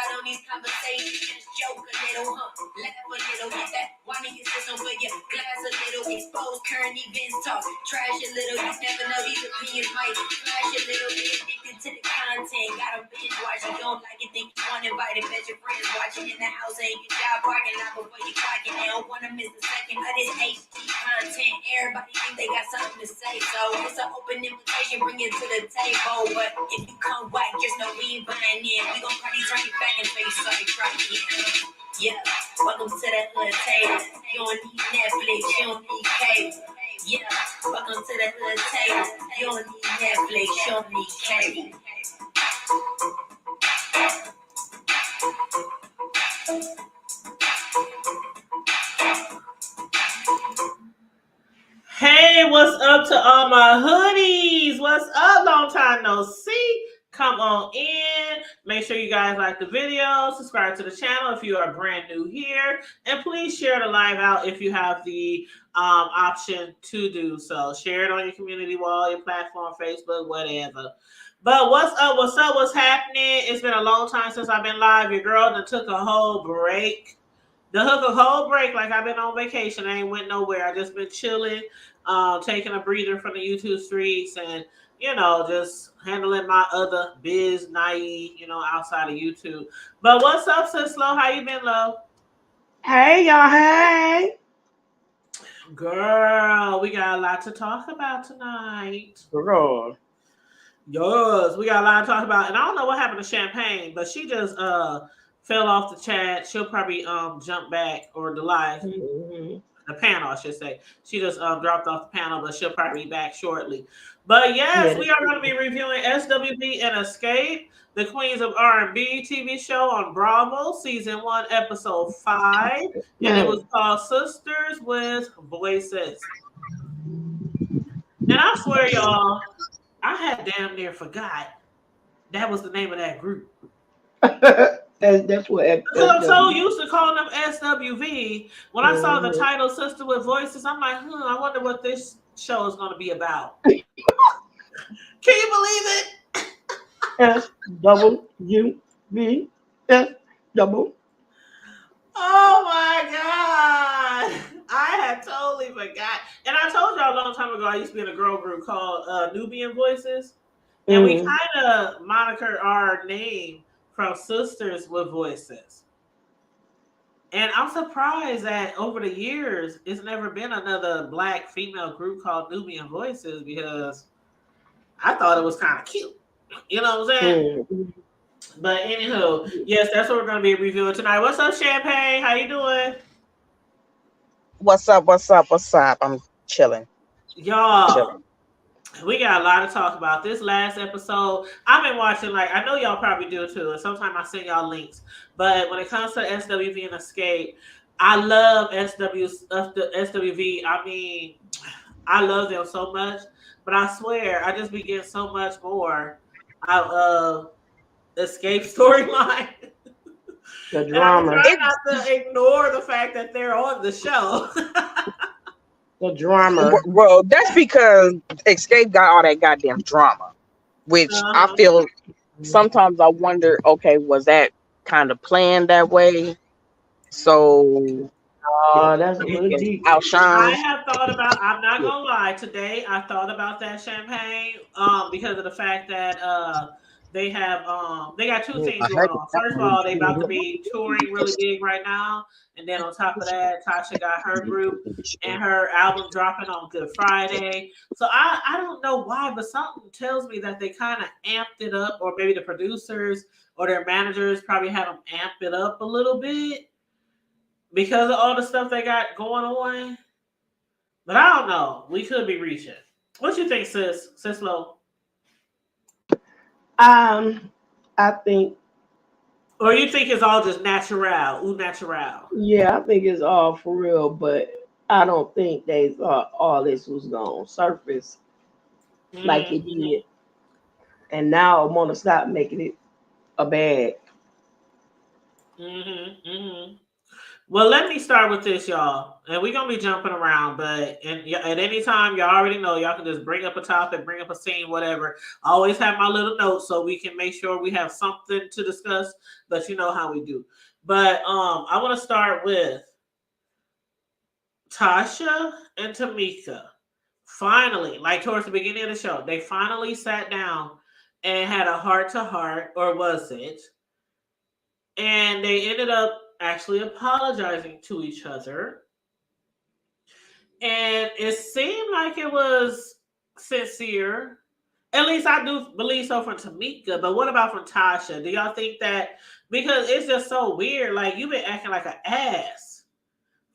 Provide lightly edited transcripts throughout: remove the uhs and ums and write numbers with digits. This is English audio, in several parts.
out on these conversations. Just joke a little, laugh a little, get that wine in your system with your glass a little, expose current events talk, trash a little, you never know these opinions might flash a little, get addicted to the content, gotta binge watch, you don't like it, think you want invited, bet your friends watching in the house, ain't your job parking lot before you clocking, they don't wanna miss a second of this HD content, everybody think they got something to say, so it's an open invitation, bring it to the table, but if you come white, just know we ain't buying in, we gon' probably turn you back and face sorry, try again. Yeah, welcome to the hood table. You don't need Netflix, you don't need cable. Yeah, welcome to the hood table. You don't need Netflix, you don't need cable. Hey, what's up to all my hoodies? What's up? Long time no see. Come on in. Make sure you guys like the video. Subscribe to the channel if you are brand new here. And please share the live out if you have the option to do so. Share it on your community wall, your platform, Facebook, whatever. But what's up? What's up? What's happening? It's been a long time since I've been live. Your girl done took a whole break. Like I've been on vacation. I ain't went nowhere. I just been chilling, taking a breather from the YouTube streets and, you know, just handling my other biz naive, you know, outside of YouTube. But what's up, sis Lo? How you been, Lo? Hey, y'all. Hey. Girl, we got a lot to talk about tonight. Girl. Yes, we got a lot to talk about. And I don't know what happened to Champagne, but she just fell off the chat. She'll probably jump back, or the live, the panel, I should say. She just dropped off the panel, but she'll probably be back shortly. But yes, we are going to be reviewing SWV Xscape, the Queens of R&B TV show on Bravo, season 1, episode 5, and it was called Sisters with Voices. And I swear, y'all, I had damn near forgot that was the name of that group. That's what. Because I'm so used to calling them SWV. When I saw the title "Sister with Voices," I'm like, I wonder what this show is going to be about. Can you believe it? SWV. SW. Oh my God. I had totally forgot. And I told y'all a long time ago, I used to be in a girl group called Nubian Voices. And we kind of moniker our name from Sisters with Voices. And I'm surprised that over the years, it's never been another Black female group called Nubian Voices, because I thought it was kind of cute. You know what I'm saying? But anywho, yes, that's what we're going to be reviewing tonight. What's up, Champagne? How you doing? What's up? What's up? What's up? I'm chilling. Y'all, we got a lot to talk about. This last episode, I've been watching, like, I know y'all probably do too, and sometimes I send y'all links. But when it comes to SWV and Xscape, I love SWV. I mean, I love them so much. But I swear, I just be getting so much more out of Xscape storyline. The drama. And I'm trying not to ignore the fact that they're on the show. The drama. Well, that's because Xscape got all that goddamn drama, which I feel sometimes I wonder, okay, was that kind of planned that way? So that's a little deep. Outshine. I have thought about, I'm not gonna lie, today I thought about that, Champagne, because of the fact that they have they got two things going on. First of all, they about to be touring really big right now, and then on top of that, Tocha got her group and her album dropping on Good Friday. So I don't know why, but something tells me that they kind of amped it up, or maybe the producers or their managers probably had them amp it up a little bit because of all the stuff they got going on. But I don't know. We could be reaching. What you think, sis Lo? I think. Or you think it's all just natural? Yeah, I think it's all for real, but I don't think they thought all this was gonna surface like it did. And now I want to stop making it a bag. Well, let me start with this, y'all. And we're going to be jumping around, but at any time, y'all already know, y'all can just bring up a topic, bring up a scene, whatever. I always have my little notes so we can make sure we have something to discuss, but you know how we do. But I want to start with Tasha and Tamika. Finally, like towards the beginning of the show, they finally sat down and had a heart to heart, or was it? And they ended up actually apologizing to each other. And it seemed like it was sincere. At least I do believe so from Tamika. But what about from Tasha? Do y'all think that? Because it's just so weird. Like, you've been acting like an ass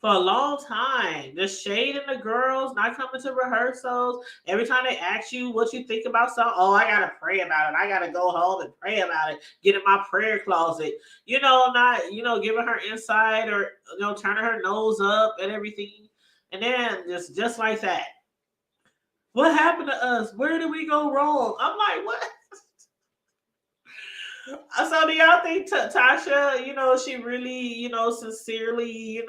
for a long time. Just shading the girls, not coming to rehearsals. Every time they ask you what you think about something, oh, I gotta pray about it. I gotta go home and pray about it. Get in my prayer closet. Not giving her insight or turning her nose up and everything. And then just like that. What happened to us? Where did we go wrong? I'm like, what? So do y'all think Tasha, she really, sincerely,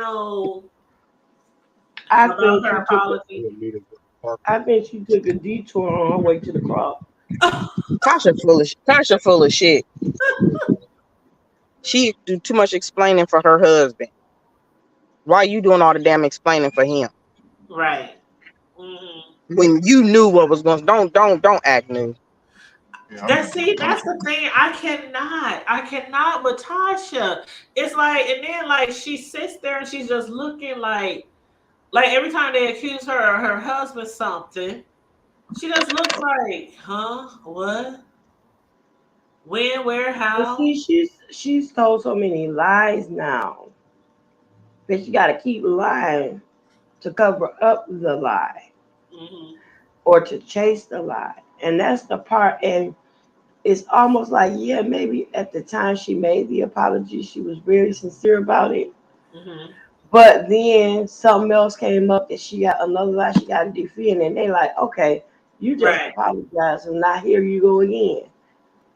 I about think her apology? I think she took a detour on her way to the crop. Tasha full of shit. She do too much explaining for her husband. Why you doing all the damn explaining for him? Right. Mm-hmm. When you knew what was going, don't act new. That's the thing. I cannot with Tasha. It's like, and then like she sits there and she's just looking like every time they accuse her or her husband something, she just looks like, huh? What? When? Where? How? But see, she's told so many lies now that she got to keep lying to cover up the lie Mm-hmm. or to chase the lie, and that's the part. And it's almost like, yeah, maybe at the time she made the apology, she was very sincere about it. Mm-hmm. But then something else came up that she got another lie she got to defend, and they like, okay, you just Right. apologized, and now here you go again,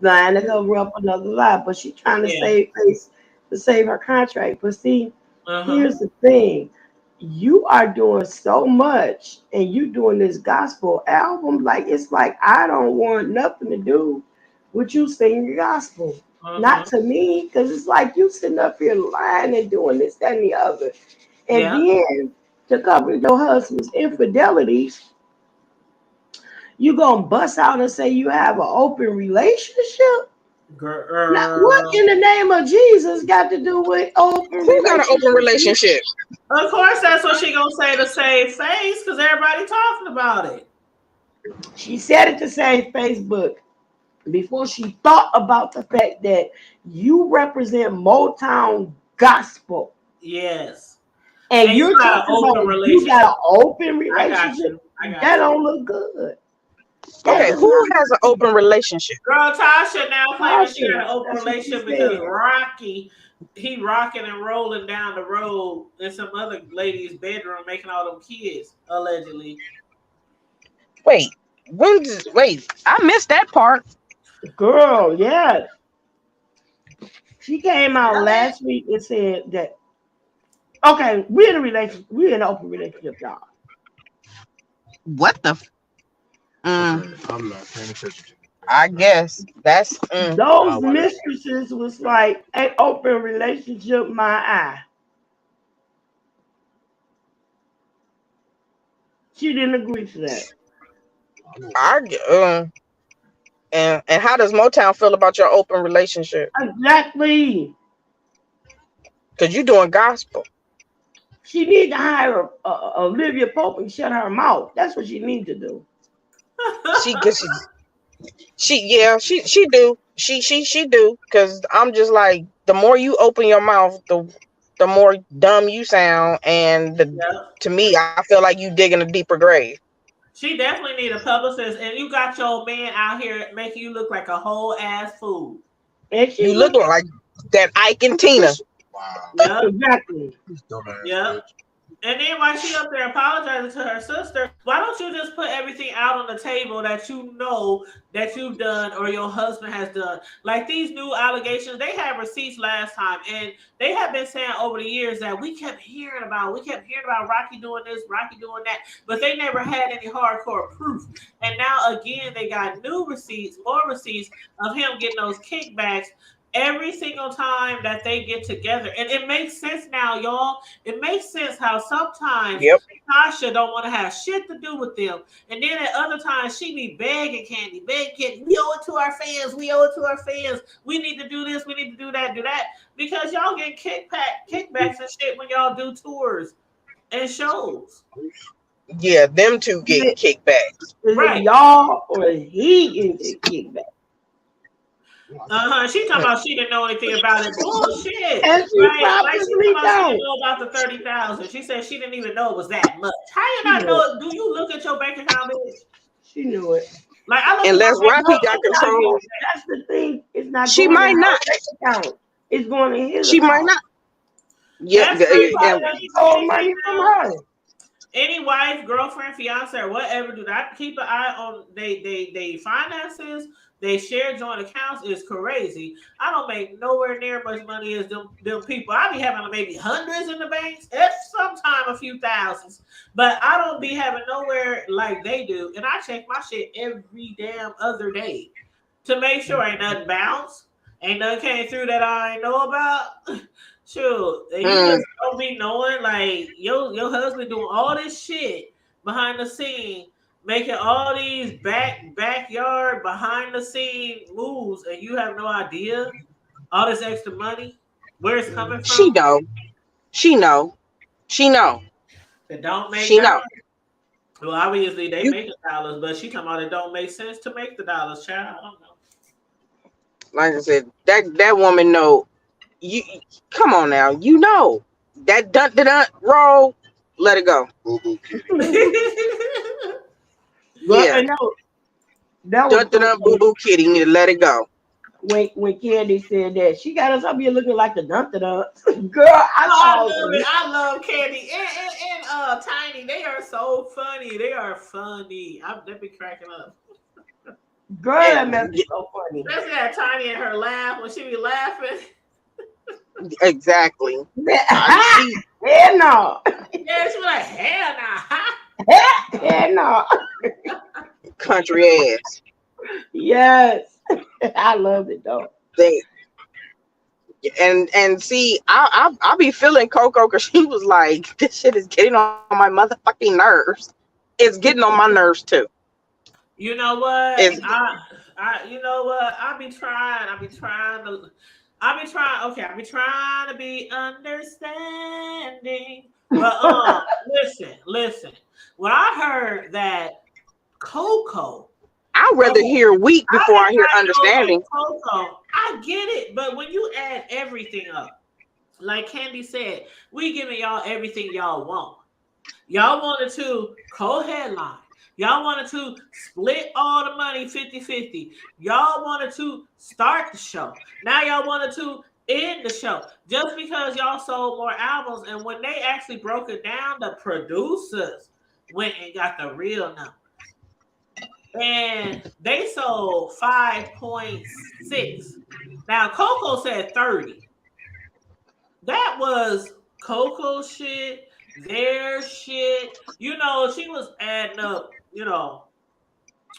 lying to cover up another lie. But she trying to Yeah. save face to save her contract. But see, Uh-huh. here's the thing: you are doing so much, and you doing this gospel album. Like it's like I don't want nothing to do with you singing gospel. Not Uh-huh. to me, because it's like you sitting up here lying and doing this, that, and the other. And Yeah. then to cover your husband's infidelities, you gonna bust out and say you have an open relationship? Now, what Girl. in the name of Jesus got to do with open Who got an open relationship? relationship? Of course, that's what she gonna say to save face, because everybody talking about it. She said it to save Facebook before she thought about the fact that you represent Motown gospel. Yes. And And you you're got an talking open about you got relationship. an open I got relationship. you. I got That you. don't look good. That Okay, does who not has an open relationship? Girl, Tasha now claiming she got caution. an open That's what she relationship because said. Rocky, he rocking and rolling down the road in some other lady's bedroom making all them kids, allegedly. Wait, I missed that part. Girl, yes. She came out last week and said that okay, we're in a relationship, we're in an open relationship, y'all. What the? I'm not paying attention. I guess that's. Those mistresses was like an open relationship, my eye. She didn't agree to that. And how does Motown feel about your open relationship? Exactly. Because you're doing gospel. She need to hire Olivia Pope and shut her mouth. That's what she need to do. She do. She do. Because I'm just like, the more you open your mouth, the more dumb you sound. And Yep. to me, I feel like you digging a deeper grave. She definitely need a publicist, and you got your man out here making you look like a whole ass fool. And she You look like that Ike and Tina. Yep. Exactly. Yep. And then while she up there apologizing to her sister, why don't you just put everything out on the table that you know that you've done or your husband has done? Like these new allegations, they had receipts last time, and they have been saying over the years that we kept hearing about Rocky doing this, Rocky doing that, but they never had any hardcore proof. And now again, they got new receipts, more receipts of him getting those kickbacks every single time that they get together. And it makes sense now, y'all. It makes sense how sometimes Tasha don't want to have shit to do with them. And then at other times she be begging Candy. We owe it to our fans. We owe it to our fans. We need to do this. We need to do that. Because y'all get kickbacks and shit when y'all do tours and shows. Yeah, them two get kickbacks. Right. Y'all or he get kickbacks. She talking about she didn't know anything about it. Bullshit. And she Like she didn't know about the 30,000. She said she didn't even know it was that much. How you not know it? Do you look at your bank account, bitch? She knew it. Like I look unless Rocky got control. That's the thing. It's not. She might not. Account. It's going to his. She account. might not. Yeah. Money from her. Any wife, girlfriend, fiance, or whatever, do not keep an eye on they finances. They share joint accounts is crazy. I don't make nowhere near much money as them people. I be having maybe hundreds in the banks, if sometime a few thousands, but I don't be having nowhere like they do. And I check my shit every damn other day to make sure ain't nothing bounced, ain't nothing came through that I ain't know about. Sure, you just don't be knowing like your husband doing all this shit behind the scene, making all these backyard behind the scene moves, and you have no idea all this extra money where it's coming from. She know. It don't make. She know. Well, obviously they make the dollars, but she talking about it don't make sense to make the dollars, child. I don't know. Like I said, that woman know. You come on now. You know that dun roll. Let it go. Yeah. That was boo boo kitty. You need to let it go. When Candy said that, she got us up here looking like the dun. Girl, I love Candy and Tiny. They are so funny. They are funny. They be cracking up. Girl, that mess is so funny. Especially that Tiny and her laugh when she be laughing. Exactly. Hell no. Yeah, she be like, hell no. Hell no. Country ass. Yes. I love it though. And see, I be feeling Coco because she was like, this shit is getting on my motherfucking nerves. It's getting on my nerves too. You know what? You know what? I be trying to be understanding. But listen. When I heard that Coco, I'd rather hear weak before I hear understanding. Coco, I get it, but when you add everything up, like Candy said, we giving y'all everything y'all want. Y'all wanted to co-headline. Y'all wanted to split all the money 50-50. Y'all wanted to start the show. Now y'all wanted to end the show. Just because y'all sold more albums. And when they actually broke it down, the producers went and got the real numbers. And they sold 5.6. Now, Coco said 30. That was Coco shit, their shit. You know, she was adding up, you know,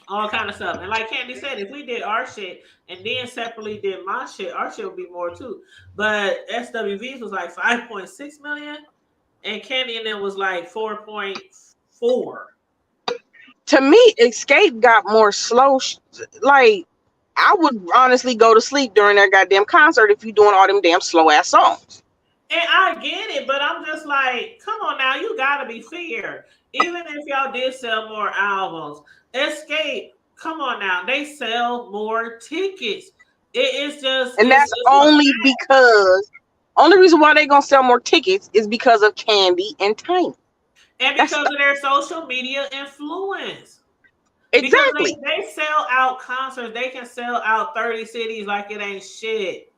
all kind of stuff. And like Candy said, if we did our shit and then separately did my shit, our shit would be more too. But SWV's was like 5.6 million, and Candy and them was like 4.4. To me, Xscape got more slow. Like, I would honestly go to sleep during that goddamn concert if you doing all them damn slow ass songs. And I get it, but I'm just like, come on now, you gotta be fair. Even if y'all did sell more albums, Xscape, come on now, they sell more tickets. It's just, and that's only because only reason why they gonna sell more tickets is because of Candy and Tiny. And because of their social media influence. Exactly. Because they sell out concerts. They can sell out 30 cities like it ain't shit.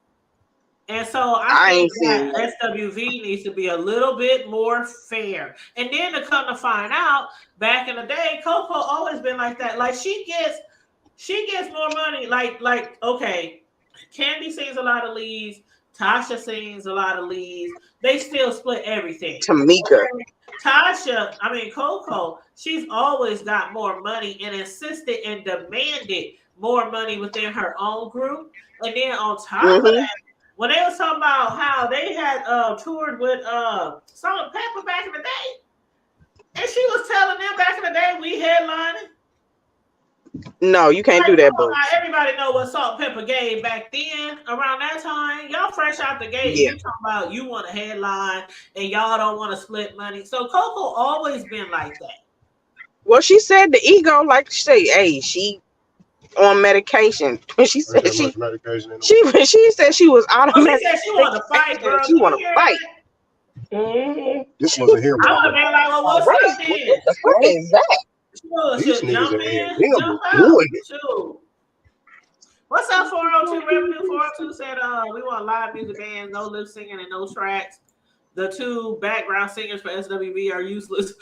And so I think that SWV needs to be a little bit more fair. And then to come to find out, back in the day, Coco always been like that. Like she gets more money. Like okay, Candy sings a lot of leads. Tocha sings a lot of leads. They still split everything. Tamika. Coco, she's always got more money and insisted and demanded more money within her own group. And then on top of that, when they was talking about how they had toured with Salt and Pepper back in the day, and she was telling them back in the day we headlining. No, you can't do that, boo. Everybody know what Salt and Pepper gave back then. Around that time, y'all fresh out the gate. Yeah. You talking about you want a headline and y'all don't want to split money. So Coco always been like that. Well, she said the ego, like she say, hey, she on medication. When she said she said she was out of medication. She said she want to fight, girl. She want to fight. This wasn't here. I would have been like, well, what's up then? What the fuck is that? These niggas are in, jump out. What's up, 402 Revenue? 402 said, we want live music bands, no lip singing and no tracks. The two background singers for SWV are useless.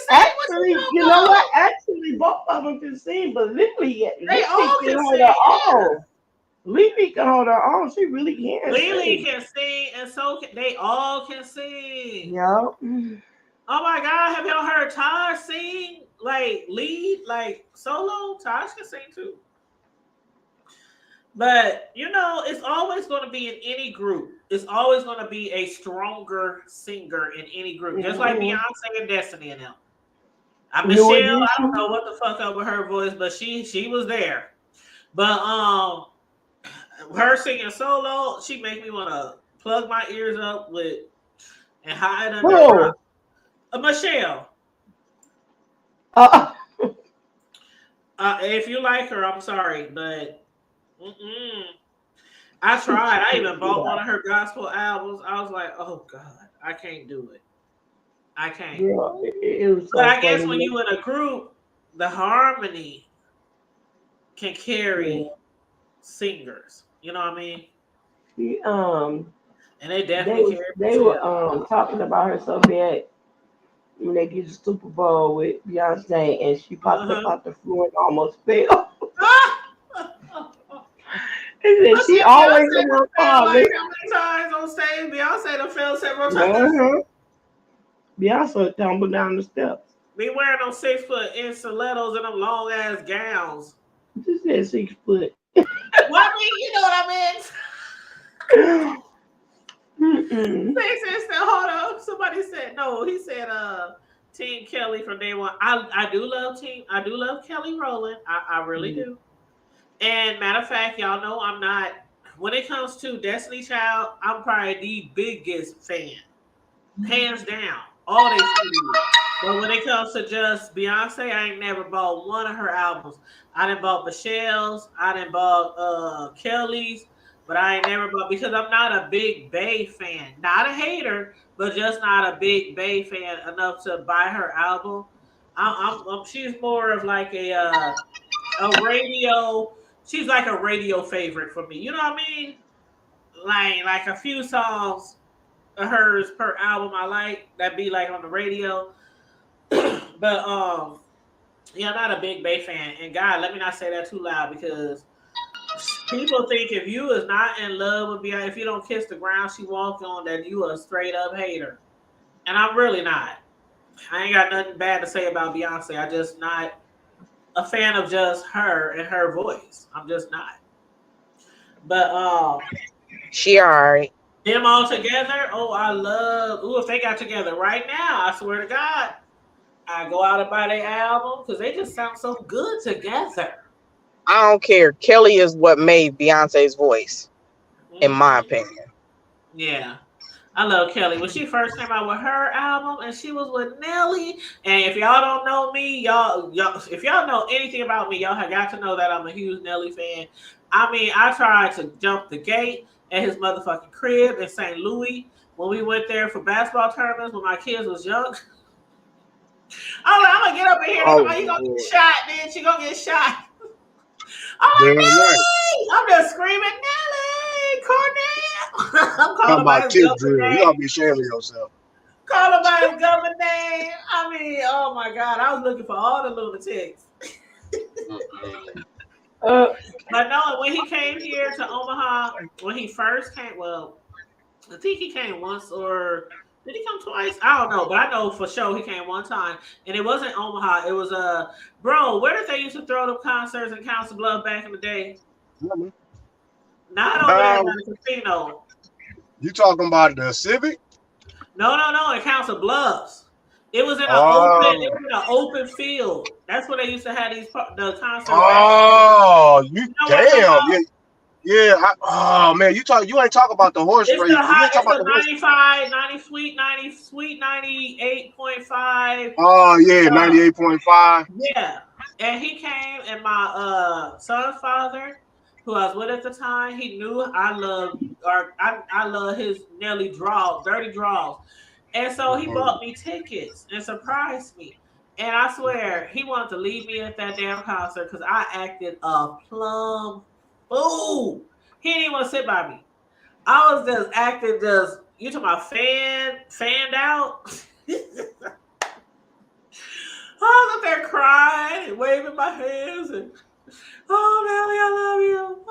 Actually, you know what? Actually, both of them can sing, but Lily all can hold her own. Lily can hold her own. She really can. Lily can sing, and so they all can sing. Yeah. Oh my God, have y'all heard Taj sing, like lead, like solo? Taj can sing too. But, you know, it's always going to be in any group. It's always going to be a stronger singer in any group. Just like Beyonce and Destiny and them. Michelle, I don't know what the fuck up with her voice, but she was there. But her singing solo, she make me want to plug my ears up with and hide under Michelle. If you like her, I'm sorry, but I tried. I even bought one of her gospel albums. I was like, oh God, I can't do it. I can't. Yeah, but I guess when you in a group, the harmony can carry singers. You know what I mean? And they definitely they were talking about her so bad when they did the Super Bowl with Beyonce, and she popped up out the floor and almost fell. She always in her car. Like how many times on stage Beyonce done fell several times? Beyonce tumbled down the steps. Be wearing those 6 foot in stilettos and them long ass gowns. Just said 6 foot. Well, I mean, you know what I mean. They said, hold on. Somebody said no. He said, Team Kelly from day one. I do love Kelly Rowland. I really do. And matter of fact, y'all know I'm not. When it comes to Destiny Child, I'm probably the biggest fan, hands down. All they do. But when it comes to just Beyonce, I ain't never bought one of her albums. I done bought Michelle's. I done bought Kelly's. But I ain't never bought, because I'm not a big Bey fan. Not a hater, but just not a big Bey fan enough to buy her album. She's more of like a radio. She's like a radio favorite for me. You know what I mean? Like a few songs of hers per album I like that be like on the radio. But yeah, I'm not a big Bey fan. And God, let me not say that too loud, because people think if you is not in love with Beyonce, if you don't kiss the ground she walked on, that you a straight up hater. And I'm really not. I ain't got nothing bad to say about Beyonce. I just not a fan of just her and her voice. I'm just not. But she alright. Them all together. Oh, I love. Ooh, if they got together right now, I swear to God, I go out and buy their album because they just sound so good together. I don't care. Kelly is what made Beyonce's voice, in my opinion. Yeah. I love Kelly. When she first came out with her album and she was with Nelly, and if y'all don't know me, y'all if y'all know anything about me, y'all have got to know that I'm a huge Nelly fan. I mean, I tried to jump the gate at his motherfucking crib in St. Louis when we went there for basketball tournaments when my kids was young. I'm like, I'm gonna get up in here. You gonna get shot, then she gonna get shot. I'm like, Nelly! I'm just screaming, I'm Talking calling by about his tip government drill. You name. gotta be ashamed of yourself. Call him by his government name. I mean, oh my God. I was looking for all the lunatics. But no, when he came here to Omaha, when he first came, well, I think he came once or did he come twice? I don't know, but I know for sure he came one time. And it wasn't Omaha. It was bro, where did they used to throw the concerts in Council Bluffs back in the day? Not over there by the casino. You talking about the Civic? No, in Council Bluffs. It was in an open field. That's where they used to have the concerts back. Oh, you You know what I'm talking damn. about? Yeah. Oh man, you ain't talking about the horse It's race. You ain't it's talking about a the horse. 95, 90 sweet 98.5. Oh yeah, 98.5. Yeah. And he came and my son's father, who I was with at the time, he knew I love his Nelly dirty draws. And so he bought me tickets and surprised me. And I swear, he wanted to leave me at that damn concert because I acted a plum fool. He didn't even want to sit by me. I was just acting you talking about fanned out? I was up there crying and waving my hands and, oh, Nelly, I love you.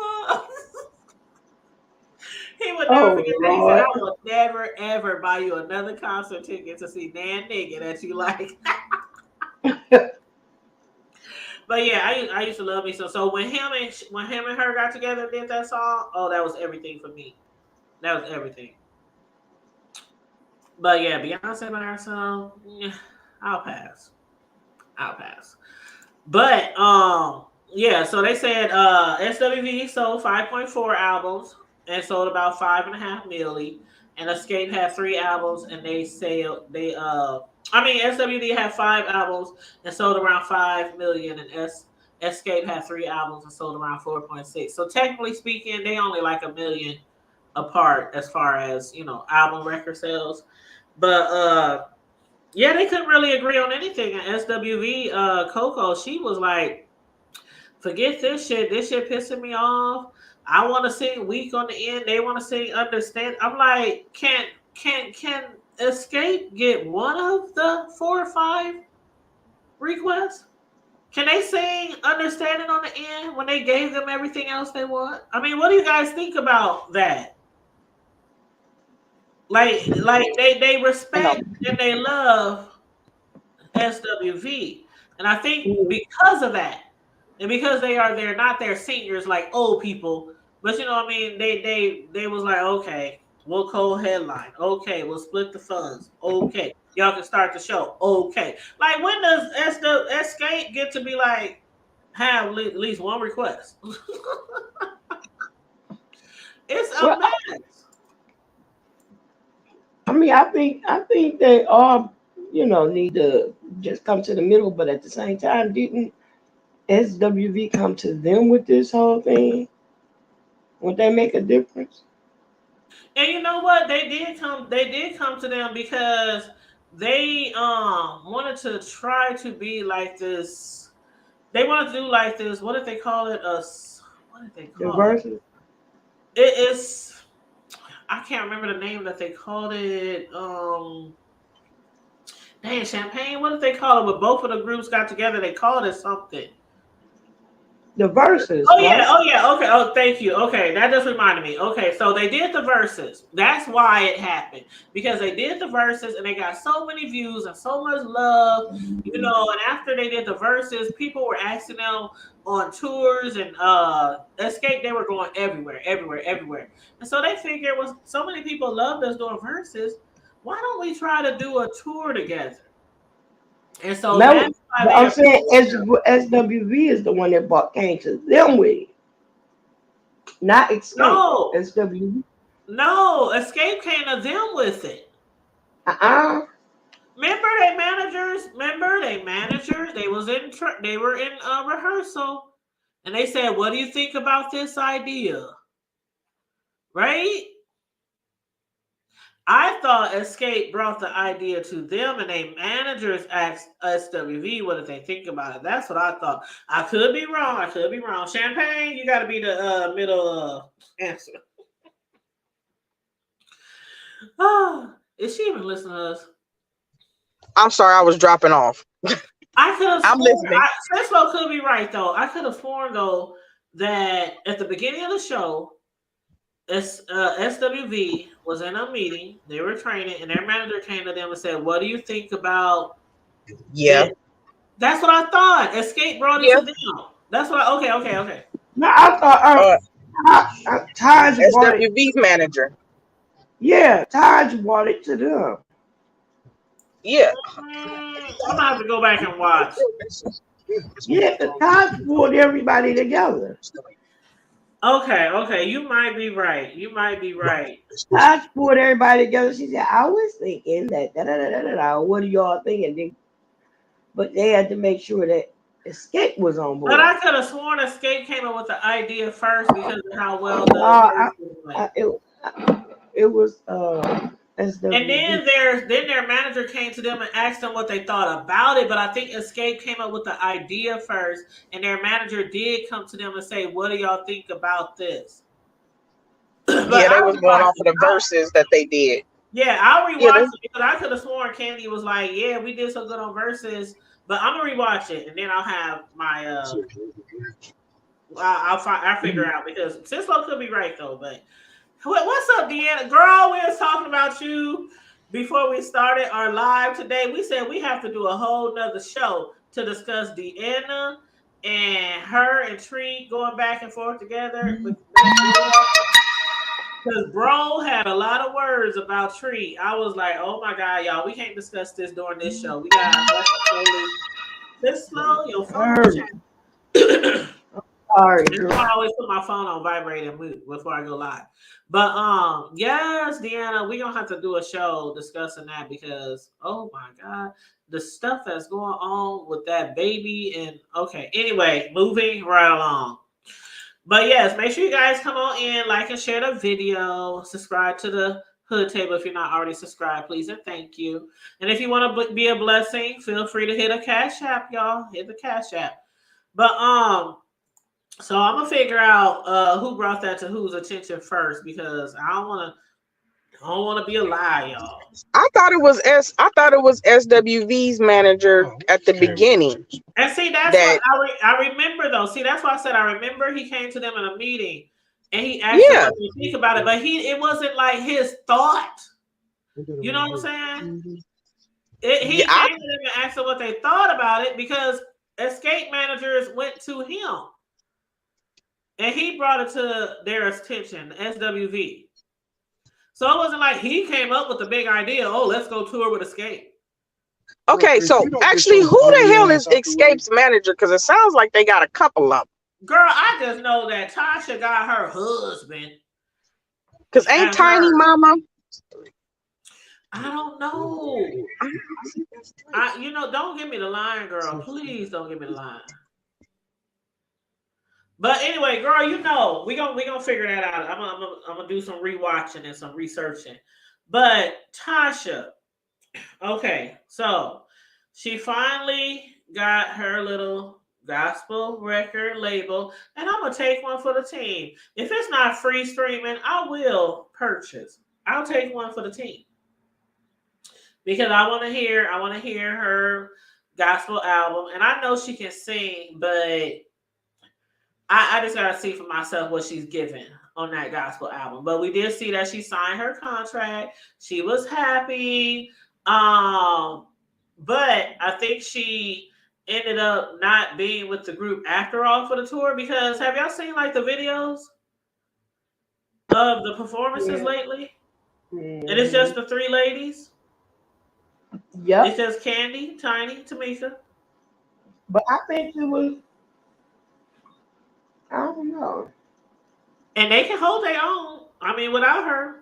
He would never forget that. He said, I will never, ever buy you another concert ticket to see Dan Nigga that you like. But yeah, I used to love me so when him and her got together and did that song, oh, that was everything for me. That was everything. But yeah, Beyonce by herself, I'll pass. But yeah, so they said SWV sold 5.4 albums and sold about 5.5 million. And Xscape had 3 albums and SWV had 5 albums and sold around 5 million, and Xscape had 3 albums and sold around 4.6. So technically speaking, they only like a million apart as far as, album record sales. But yeah, they couldn't really agree on anything. And SWV, Coco, she was like, forget this shit. This shit pissing me off. I want to sing Weak on the End. They want to sing Understand. I'm like, can Xscape get one of the 4 or 5 requests? Can they sing Understanding on the End when they gave them everything else they want? I mean, what do you guys think about that? Like they respect and they love SWV. And I think because of that, and because they're not their seniors like old people, but you know what I mean, they was like, okay, we'll co-headline. Okay, we'll split the funds. Okay. Y'all can start the show. Okay. Like, when does Xscape get to be like, have at least one request? It's a mess. I mean, I think they all, need to just come to the middle, but at the same time, didn't SWV come to them with this whole thing? Would that make a difference? And you know what? They did come to them because they wanted to try to be like this. They wanted to do like this. What did they call it? What did they call it? It is, I can't remember the name that they called it. Dang, Champagne. What did they call it? When both of the groups got together, they called it something. The verses. Oh yeah. Okay. Oh, thank you. Okay, that just reminded me. Okay, so they did the verses. That's why it happened, because they did the verses and they got so many views and so much love, And after they did the verses, people were asking them on tours and Xscape. They were going everywhere. And so they figured, when so many people loved us doing verses, why don't we try to do a tour together? And so that's why I'm saying SWV is the one that came to them with it, not Xscape. No, SWV. No, Xscape came to them with it. Remember they managers? They were in rehearsal, and they said, "What do you think about this idea?" Right? I thought Xscape brought the idea to them, and they managers asked SWV what did they think about it. That's what I thought. I could be wrong. Champagne, you got to be the middle answer. Oh, is she even listening to us? I'm sorry, I was dropping off. I could have I'm sworn, listening. Ceslo could be right though. I could have sworn though that at the beginning of the show, SWV was in a meeting. They were training, and their manager came to them and said, "What do you think about Yeah. this?" That's what I thought. Xscape brought it Yeah. to them. That's what. Okay. No, I thought Taj brought it. SWV's manager. Yeah, Taj brought it to them. Yeah. I'm gonna have to go back and watch. Yeah, the Taj pulled everybody together. Okay. You might be right. Taj pulled everybody together. She said, "I was thinking that da. What are y'all thinking?" But they had to make sure that Xscape was on board. But I could have sworn Xscape came up with the idea first because of how well the it was SWV. And then their manager came to them and asked them what they thought about it. But I think Xscape came up with the idea first, and their manager did come to them and say, "What do y'all think about this?" Yeah, they was going off of the verses that they did. Yeah, I'll rewatch it because I could have sworn Candy was like, "Yeah, we did so good on verses," but I'm gonna rewatch it and then I'll have my I'll figure out because Cisco could be right though. But what's up, Deanna? Girl, we was talking about you before we started our live today. We said we have to do a whole nother show to discuss Deanna and her and Tree going back and forth together. Because bro had a lot of words about Tree. I was like, oh my God, y'all, we can't discuss this during this show. We got this slow, your phone. Sorry, I always put my phone on vibrate and mute before I go live. But yes, Deanna, we're gonna have to do a show discussing that because oh my God, the stuff that's going on with that baby and okay. Anyway, moving right along. But yes, make sure you guys come on in, like and share the video, subscribe to the Hood Table if you're not already subscribed, please and thank you. And if you want to be a blessing, feel free to hit a Cash App, y'all. Hit the Cash App. But so I'm gonna figure out who brought that to whose attention first because I don't want to be a lie, y'all. I thought it was SWV's manager at the beginning. And see, that's what I remember though. See, that's why I said I remember he came to them in a meeting and he asked them what they think about it, but it wasn't like his thought. You know what I'm saying? He came to them and asked them what they thought about it because Xscape managers went to him. And he brought it to their attention, SWV. So it wasn't like he came up with the big idea, oh, let's go tour with Xscape. Okay, so actually, who the hell is Xscape's manager? Because it sounds like they got a couple of them. Girl, I just know that Tasha got her husband. Because ain't Tiny Mama? I don't know. Don't give me the line, girl. Please don't give me the line. But anyway, girl, we gonna figure that out. I'm gonna do some rewatching and some researching. But Tasha, okay, so she finally got her little gospel record label, and I'm gonna take one for the team. If it's not free streaming, I will purchase. I'll take one for the team because I want to hear her gospel album, and I know she can sing, but I just gotta see for myself what she's given on that gospel album. But we did see that she signed her contract. She was happy. But I think she ended up not being with the group after all for the tour because have y'all seen like the videos of the performances lately? And it's just the three ladies. Yep. It's just Candy, Tiny, Tamika. But I think it was. I don't know. And they can hold their own. I mean, without her.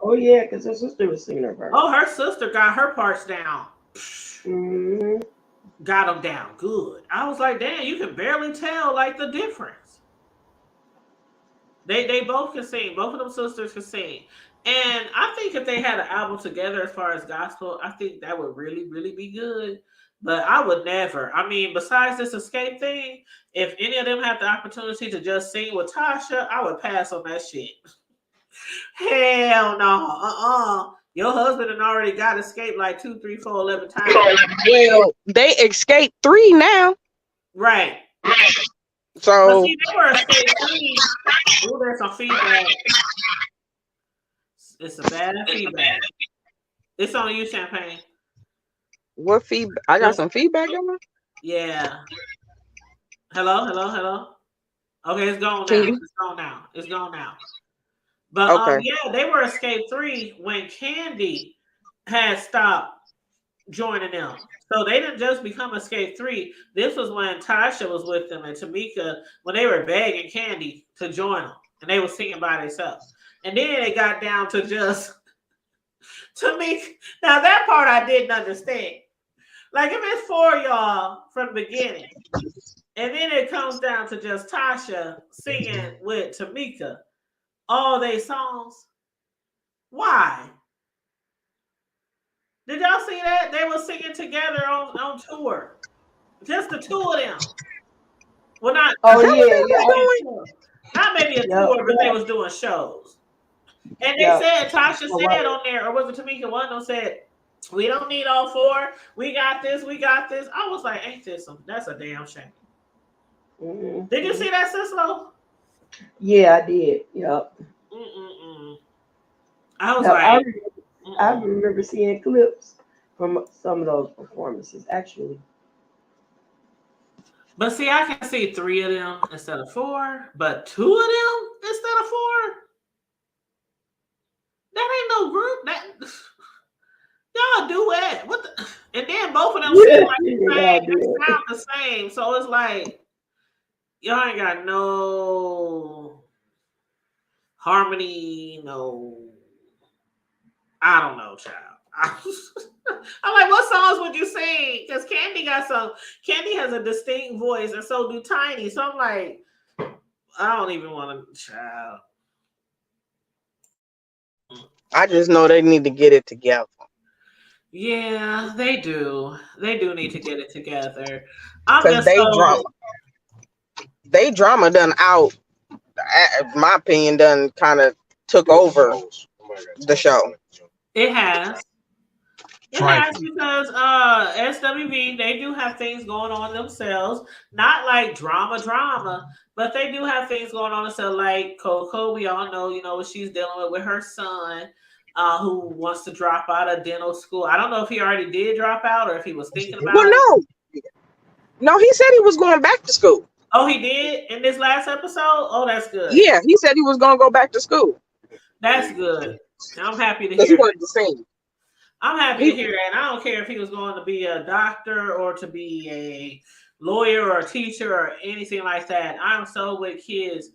Oh, yeah, because her sister was singing her part. Oh, her sister got her parts down. Mm-hmm. Got them down good. I was like, damn, you can barely tell like the difference. They both can sing. Both of them sisters can sing. And I think if they had an album together as far as gospel, I think that would really, really be good. But I would never. I mean, besides this Xscape thing, if any of them had the opportunity to just sing with Tasha, I would pass on that shit. Hell hell no. Your husband had already got Xscape like 2, 3, 4, 11 times. Well, they Xscape 3 now. Right. So but see, they were Xscape 3. Ooh, there's some feedback. It's a bad feedback. It's on you, Champagne. What feedback? I got some feedback on it. Yeah. Hello. Okay, it's gone now. It's gone now. But okay. yeah, they were Xscape 3 when Candy had stopped joining them. So they didn't just become Xscape 3. This was when Tasha was with them and Tamika, when they were begging Candy to join them. And they were singing by themselves. And then it got down to just Tamika. Now that part I didn't understand. Like if it's for y'all from the beginning, and then it comes down to just Tasha singing with Tamika, all they songs. Why? Did y'all see that? They were singing together on tour. Just the two of them. Well, not. Oh yeah. Not maybe a tour, but they was doing shows. And they said, Tasha said on there, or was it Tamika? One of them said, "We don't need all four. We got this. We got this." I was like, "Ain't this some? That's a damn shame." Mm-hmm. Did you see that, Sislo? Yeah, I did. Yep. I was like, I remember seeing clips from some of those performances, actually. But see, I can see 3 of them instead of 4, but 2 of them instead of 4. That ain't no group. That y'all duet. What the? And then both of them sound like sound the same. So it's like y'all ain't got no harmony, no. I don't know, child. I'm like, what songs would you sing? Because Candy has a distinct voice, and so do Tiny. So I'm like, I don't even want to, child. I just know they need to get it together. Yeah, they do. They do need to get it together. Because they drama done out. In my opinion, done kind of took over the show. It has. It has because SWV, they do have things going on themselves. Not like drama, but they do have things going on themselves. Like Coco, we all know, what she's dealing with her son, who wants to drop out of dental school. I don't know if he already did drop out or if he was thinking about it. No, he said he was going back to school. Oh, he did in this last episode? Oh, that's good. Yeah, he said he was going to go back to school. That's good. I'm happy to hear he wanted to sing. I'm happy to hear that. I don't care if he was going to be a doctor or to be a lawyer or a teacher or anything like that. I'm so with kids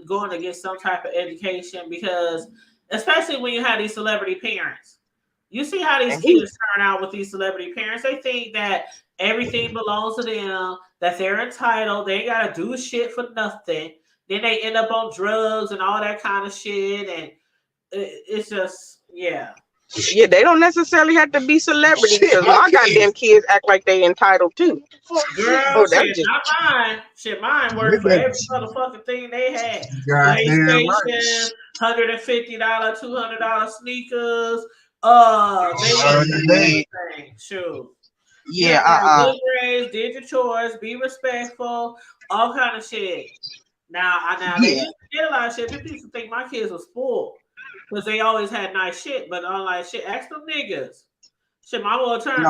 going to get some type of education because, especially when you have these celebrity parents, you see how these kids turn out with these celebrity parents. They think that everything belongs to them, that they're entitled. They ain't got to do shit for nothing. Then they end up on drugs and all that kind of shit. And it's just, yeah. Yeah, they don't necessarily have to be celebrities because my goddamn kids act like they entitled too. Girl, shit, not mine. Shit, mine worked for every motherfucking thing they had. PlayStation, $150, $200 sneakers. They were everything. Shoot. Yeah, good grades, did your chores, be respectful, all kind of shit. Now they used to get a lot of shit. People used to think my kids were spoiled. Because they always had nice shit, but I'm like, shit, ask them niggas. Shit, my will threaten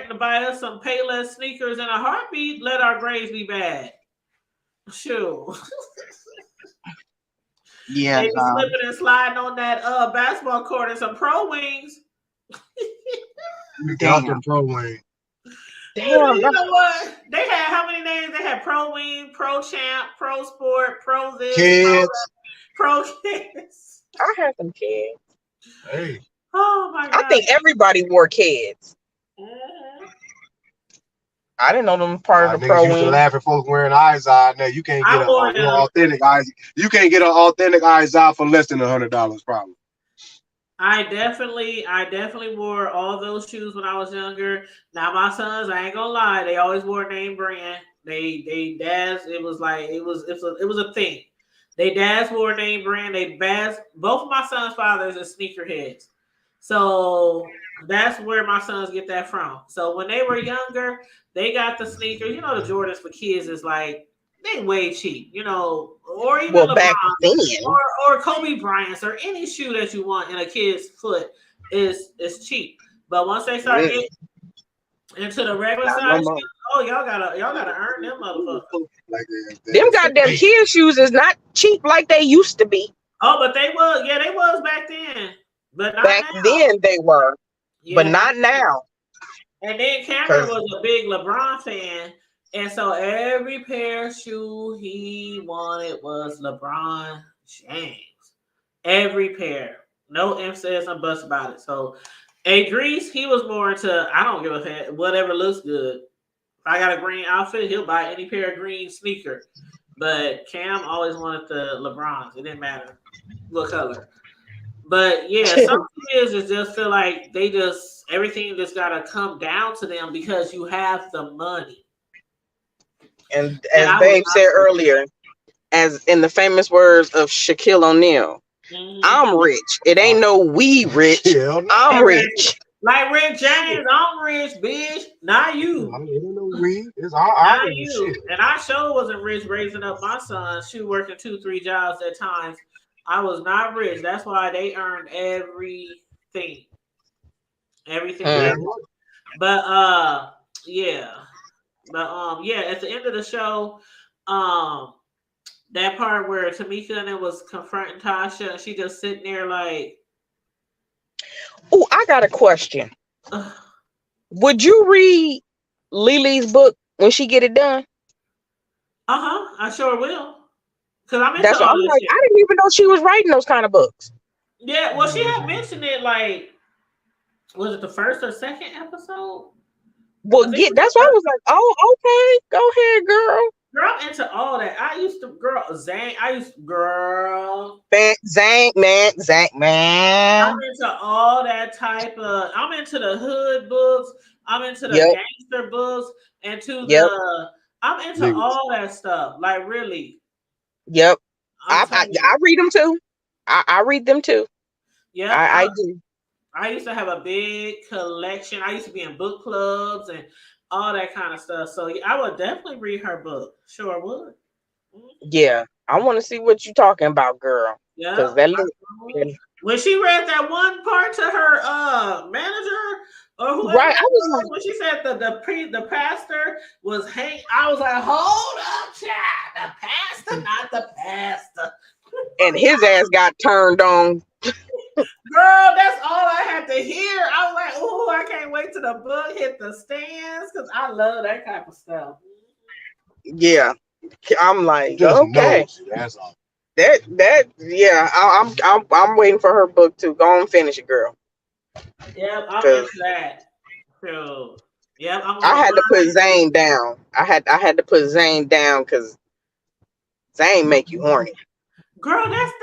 to buy us some Payless sneakers in a heartbeat, let our grades be bad. Shoot. Yeah. They be slipping and sliding on that basketball court in some Pro Wings. Damn. Pro Wing. Damn. You know what? They had how many names? They had Pro Wing, Pro Champ, Pro Sport, Pro this, Kids. Pro Kids. I had some kids. Hey. Oh my God. I think everybody wore kids. Mm-hmm. I didn't know them part of the Pro Wing. Laughing folks wearing eyes out now. You can't get an authentic eyes. You can't get an authentic eyes out for less than $100 probably. I definitely wore all those shoes when I was younger. Now my sons, I ain't gonna lie, they always wore name brand. They dads. It was a thing. They dads wore name brand. Both of my son's fathers are sneakerheads. So that's where my sons get that from. So when they were younger, they got the sneakers. You know, the Jordans for kids is like, they way cheap, you know, or even Well, LeBron back then, or Kobe Bryant's or any shoe that you want in a kid's foot is cheap. But once they start getting into the regular size shoes, oh, y'all gotta earn them motherfuckers. Them goddamn kid shoes is not cheap like they used to be. Oh, but they was back then. But not back now. then they were, Yeah, but not now. And then Cameron was a big LeBron fan, and so every pair of shoe he wanted was LeBron James. Every pair, no ifs, ands, and buts about it. So, Idris, he was more into, I don't give a fuck, whatever looks good. If I got a green outfit, he'll buy any pair of green sneaker. But Cam always wanted the LeBrons. It didn't matter what color. But yeah, some kids just feel like everything just gotta come down to them because you have the money. And as Babe said earlier, as in the famous words of Shaquille O'Neal, I'm rich. It ain't no we rich. I'm rich. Like Rick James, I'm rich, bitch. Not you. It's our you. Shit. And I sure wasn't rich raising up my son. She working 2-3 jobs at times. I was not rich. That's why they earned everything. Everything. But yeah. But yeah, at the end of the show, that part where Tamika and it was confronting Tasha, and she just sitting there like, oh, I got a question. Would you read Lily's book when she get it done? I sure will. Cause I'm That's what I'm like. Shit. I didn't even know she was writing those kind of books. Yeah, well, she had mentioned it like, was it the first or second episode? Well, that's why I was like, oh, okay, go ahead, girl. Girl, I'm into all that. I used to, Zang, man. I'm into all that type of, I'm into the hood books. I'm into the gangster books and I'm into all that stuff. Like, really. Yep. I read them too. I read them too. Yeah. I do. I used to have a big collection. I used to be in book clubs and all that kind of stuff. So I would definitely read her book. Sure would. Yeah. I want to see what you're talking about, girl. Yeah. When she read that one part to her manager or whoever, right? I was like, when she said the pastor was hanging, I was like, hold up, child. The pastor, not the pastor. And his ass got turned on. Girl, that's all I had to hear. I was like, oh, I can't wait till the book hit the stands because I love that type of stuff. Yeah. I'm like, okay. That's all. I'm waiting for her book too. Go on, finish it, girl. Yeah, I'm into that. So, yeah, I had to put Zane down. I had to put Zane down because Zane make you horny. Girl, that's girl.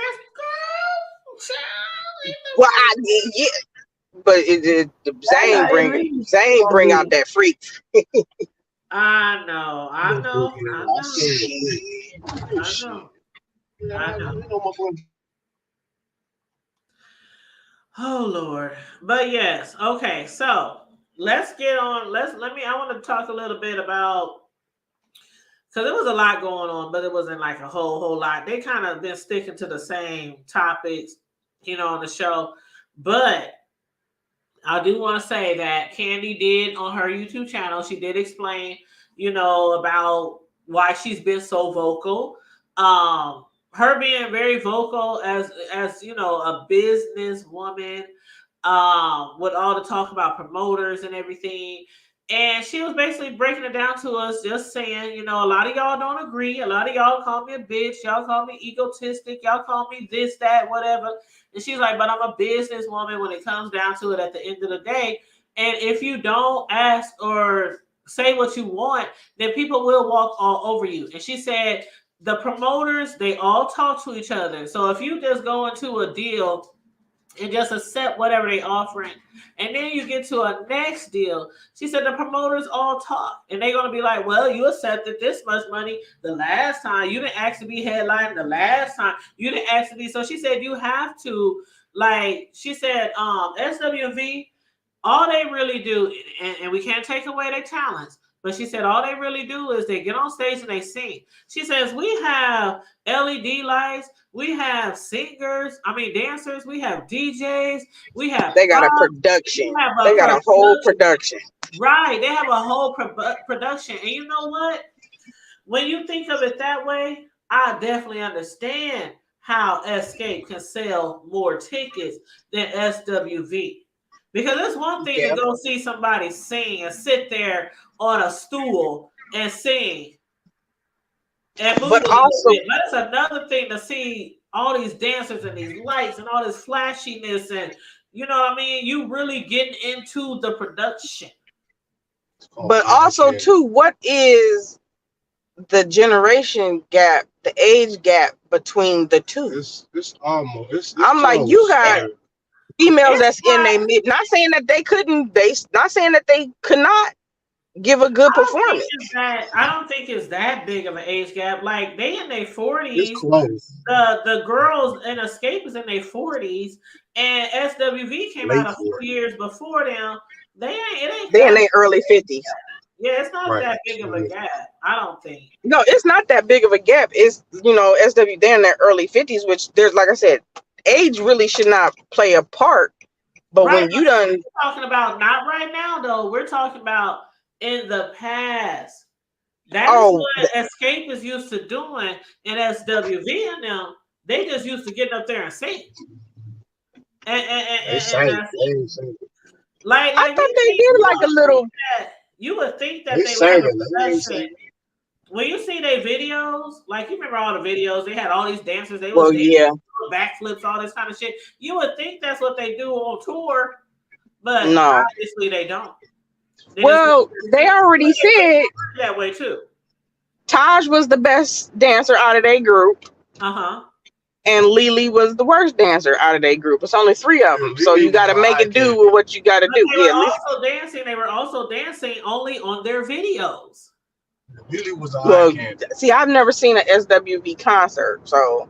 Well, but Zane bring out that freak. I know. Oh Lord. But yes, okay, so let's get on. I want to talk a little bit about, because there was a lot going on, but it wasn't like a whole lot. They kind of been sticking to the same topics, on the show. But I do want to say that Candy did on her YouTube channel, she did explain, about why she's been so vocal. Her being very vocal as a business woman, with all the talk about promoters and everything. And she was basically breaking it down to us, just saying, a lot of y'all don't agree. A lot of y'all call me a bitch. Y'all call me egotistic. Y'all call me this, that, whatever. And she's like, but I'm a businesswoman when it comes down to it at the end of the day. And if you don't ask or say what you want, then people will walk all over you. And she said, the promoters, they all talk to each other. So if you just go into a deal and just accept whatever they offering. And then you get to a next deal. She said the promoters all talk, and they're gonna be like, well, you accepted this much money the last time. You didn't ask to be headlining the last time. You didn't ask to be. So she said you have to, like, she said, SWV, all they really do, and we can't take away their talents, but she said all they really do is they get on stage and they sing. She says we have LED lights, we have singers, dancers, we have DJs, we have. They got a production. They got a whole production. Right, they have a whole production, and you know what? When you think of it that way, I definitely understand how Xscape can sell more tickets than SWV. Because it's one thing to go see somebody sing and sit there on a stool and sing and move but also, bit. But it's another thing to see all these dancers and these lights and all this flashiness, and you know what I mean? You really getting into the production. But also too, what is the generation gap, the age gap between the two? It's almost. I'm like, you got females that's in their mid. Not saying that they couldn't. Not saying that they could not give a good performance. I don't think it's that big of an age gap. Like they in their 40s. The girls in Xscape is in their 40s, and SWV came out a few years before them. They in their early 50s. Yeah, it's not that big of a gap. I don't think. No, it's not that big of a gap. It's SW they're in their early 50s, which there's, like I said, age really should not play a part. But when you done, we're talking about not right now though. We're talking about in the past. That's what Xscape is used to doing, and SWV and them, they just used to getting up there and sing. I thought they did like a little. You would think that they would have a production. When you see their videos, like you remember all the videos, they had all these dancers, they was backflips, all this kind of shit. You would think that's what they do on tour, but obviously they don't. They already said that way too. Taj was the best dancer out of their group. And Lily was the worst dancer out of their group. It's only 3 of them, so you got to make it do with what you got to do. They were also dancing only on their videos. Lily was see, I've never seen an SWV concert, so.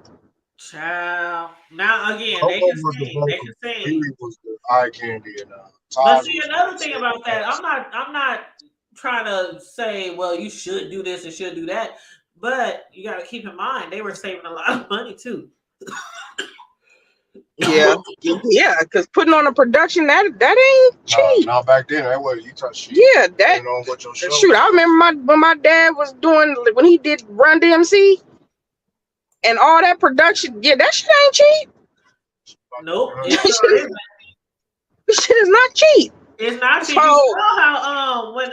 Child. Now again, they can sing. They can sing. Lily was the eye candy, and but see, another thing about that, I'm not trying to say, well, you should do this and should do that, but you got to keep in mind they were saving a lot of money too. Because putting on a production that ain't cheap. Not back then. That was you touch shit. Yeah, that. Shoot, I remember when my dad was doing when he did Run DMC and all that production. Yeah, that shit ain't cheap. Nope. This shit is not cheap. It's not cheap. You know how when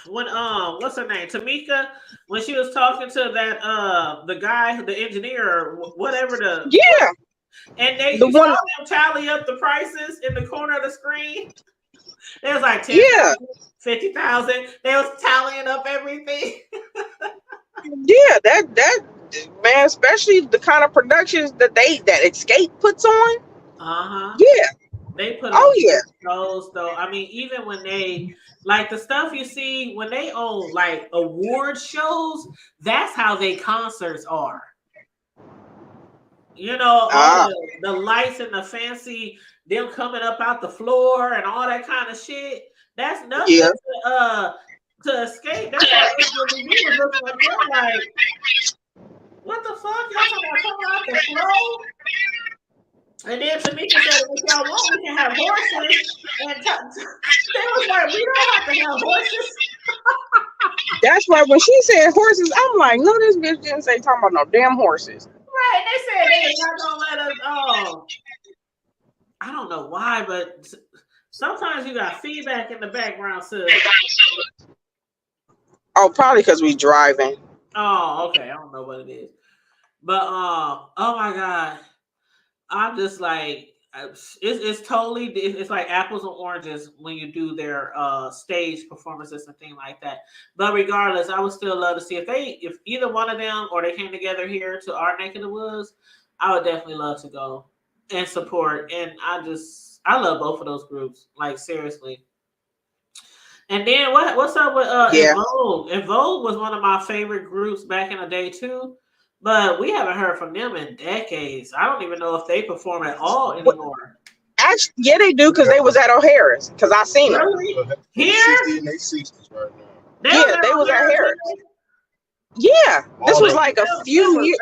what's her name, Tamika, when she was talking to that the guy, the engineer or whatever and they saw them tally up the prices in the corner of the screen. It was like 10,000, 50,000. They was tallying up everything. that man, especially the kind of productions that Xscape puts on. They put shows though. I mean, even when they like the stuff you see when they own like award shows, that's how they concerts are. You know, all the lights and the fancy, them coming up out the floor and all that kind of shit. That's nothing to Xscape. That's why we was looking at them like, what the fuck? Y'all talking about coming out the floor? And then Tamika said, if y'all want, we can have horses. And they was like, we don't have to have horses. That's why when she said horses, I'm like, no, this bitch didn't say talking about no damn horses. Right, they said they not gonna let us. I don't know why, but sometimes you got feedback in the background, sis. Oh, probably because we driving. Oh, okay. I don't know what it is, but oh my god, I'm just like, it's totally, it's like apples and oranges when you do their stage performances and things like that. But regardless, I would still love to see if either one of them or they came together here to our neck of the woods. I would definitely love to go. and support. And I love both of those groups. Like seriously. And then what's up with Evogue? Evogue was one of my favorite groups back in the day too. But we haven't heard from them in decades. I don't even know if they perform at all anymore. Actually, yeah, they do because they was at O'Hara's because I seen them. Here? In their 60s right now. Yeah, they was at Harris. Yeah, this was like a few years.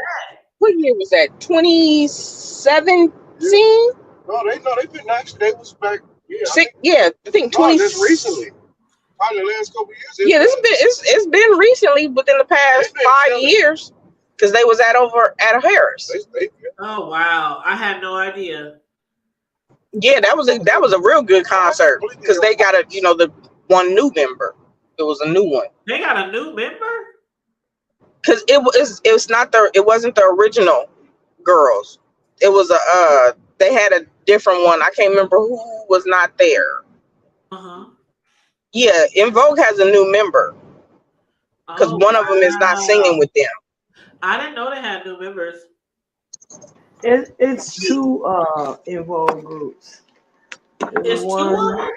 What year was that? 2017? No, they've been actually. They was back. Yeah, I think 20. Just recently. Probably the last couple of years. Yeah, it's been recently within the past 5 years because they was over at Harris. Oh wow, I had no idea. Yeah, that was a real good concert because they got the one new member. It was a new one. They got a new member? Because it wasn't the original girls. It was they had a different one. I can't remember who was not there. Uh-huh. Yeah, En Vogue has a new member. Because one of them is not singing with them. I didn't know they had new members. It's two En Vogue groups. It's one.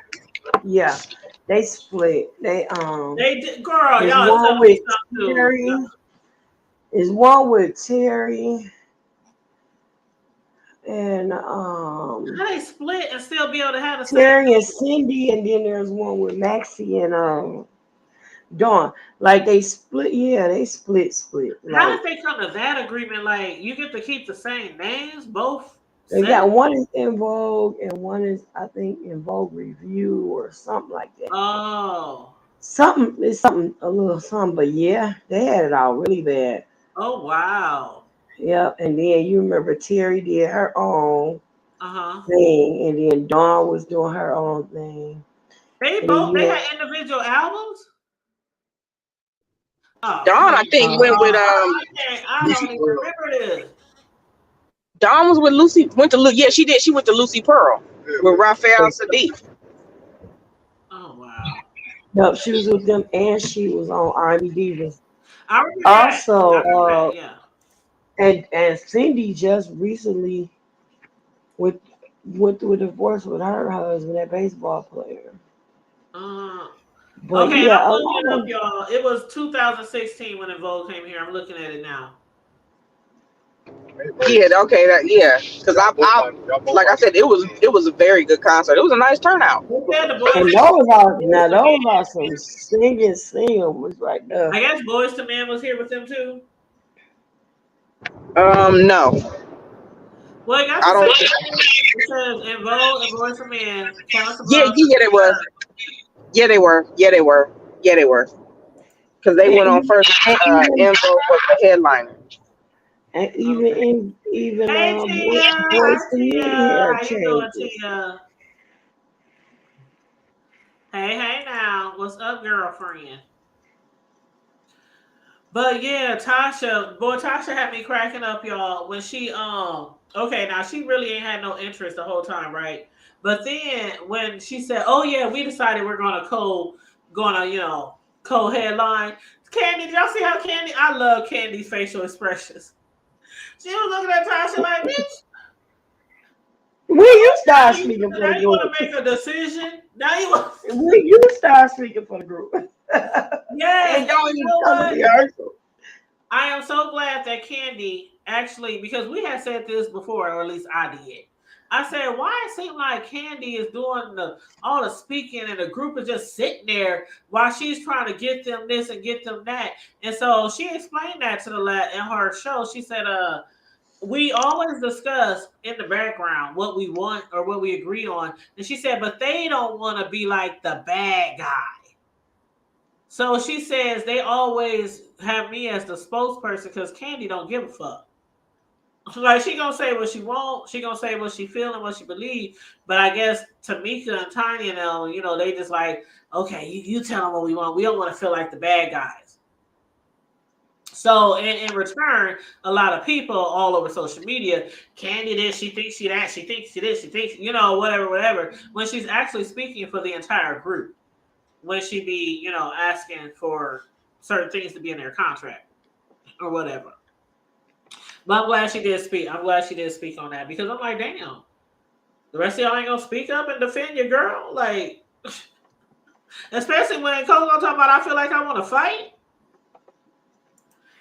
Yeah. They split. They did, girl, y'all one with Terry. Is one with Terry and how they split and still be able to have the Terry and Cindy, and then there's one with Maxie and Dawn. Like they split. Yeah, they split. How did they come to that agreement? Like you get to keep the same names, both. They got one is En Vogue and one is, I think, En Vogue Review or something like that. Oh. It's something, a little something, but yeah, they had it all really bad. Oh, wow. Yep, and then you remember Terry did her own thing, and then Dawn was doing her own thing. They had individual albums? Oh, Dawn, I think, went with I don't even remember this. Dawn was with Lucy. Yeah, she did. She went to Lucy Pearl with Raphael Sadiq. Oh wow. No, she was with them, and she was on R&B Divas. I remember also, yeah. And Cindy just recently went through a divorce with her husband, that baseball player. But okay, yeah, I'm looking up, y'all. It was 2016 when En Vogue came here. I'm looking at it now. Yeah, okay, because I like I said, it was a very good concert. It was a nice turnout. And those are some singers right there. I guess Boys to Men was here with them too. No. Well, I don't. It says En Vogue and Boys to Men. Yeah, they was. Yeah, they were. Because they went on first. En Vogue was the headliner. And even Boys to Men had changes. Hey now, what's up, girlfriend? But yeah, Tasha had me cracking up, y'all, when she okay, now she really ain't had no interest the whole time, right? But then when she said, "Oh yeah, we decided we're gonna co-headline." Candy, did y'all see how Candy? I love Candy's facial expressions. She was looking at Tasha like, "Bitch, when you start speaking for the group, you want to make a decision. Now you want. When you start speaking for the group, yeah, and don't even come to rehearsal." I am so glad that Candy actually, because we had said this before, or at least I did. I said, why it seems like Candy is doing all the speaking and the group is just sitting there while she's trying to get them this and get them that. And so she explained that to in her show. She said, we always discuss in the background what we want or what we agree on. And she said, but they don't want to be like the bad guy. So she says they always have me as the spokesperson because Candy don't give a fuck. Like she gonna say what she want, she gonna say what she feel and what she believe. But I guess Tamika and Tanya and them, they just like, okay, you tell them what we want. We don't want to feel like the bad guys. So in return, a lot of people all over social media, Candy this, she thinks she that, she thinks she this, she thinks, whatever. When she's actually speaking for the entire group, when she be, asking for certain things to be in their contract or whatever. But I'm glad she did speak. I'm glad she did speak on that because I'm like, damn, the rest of y'all ain't gonna speak up and defend your girl, like, especially when Coco talking about I feel like I want to fight.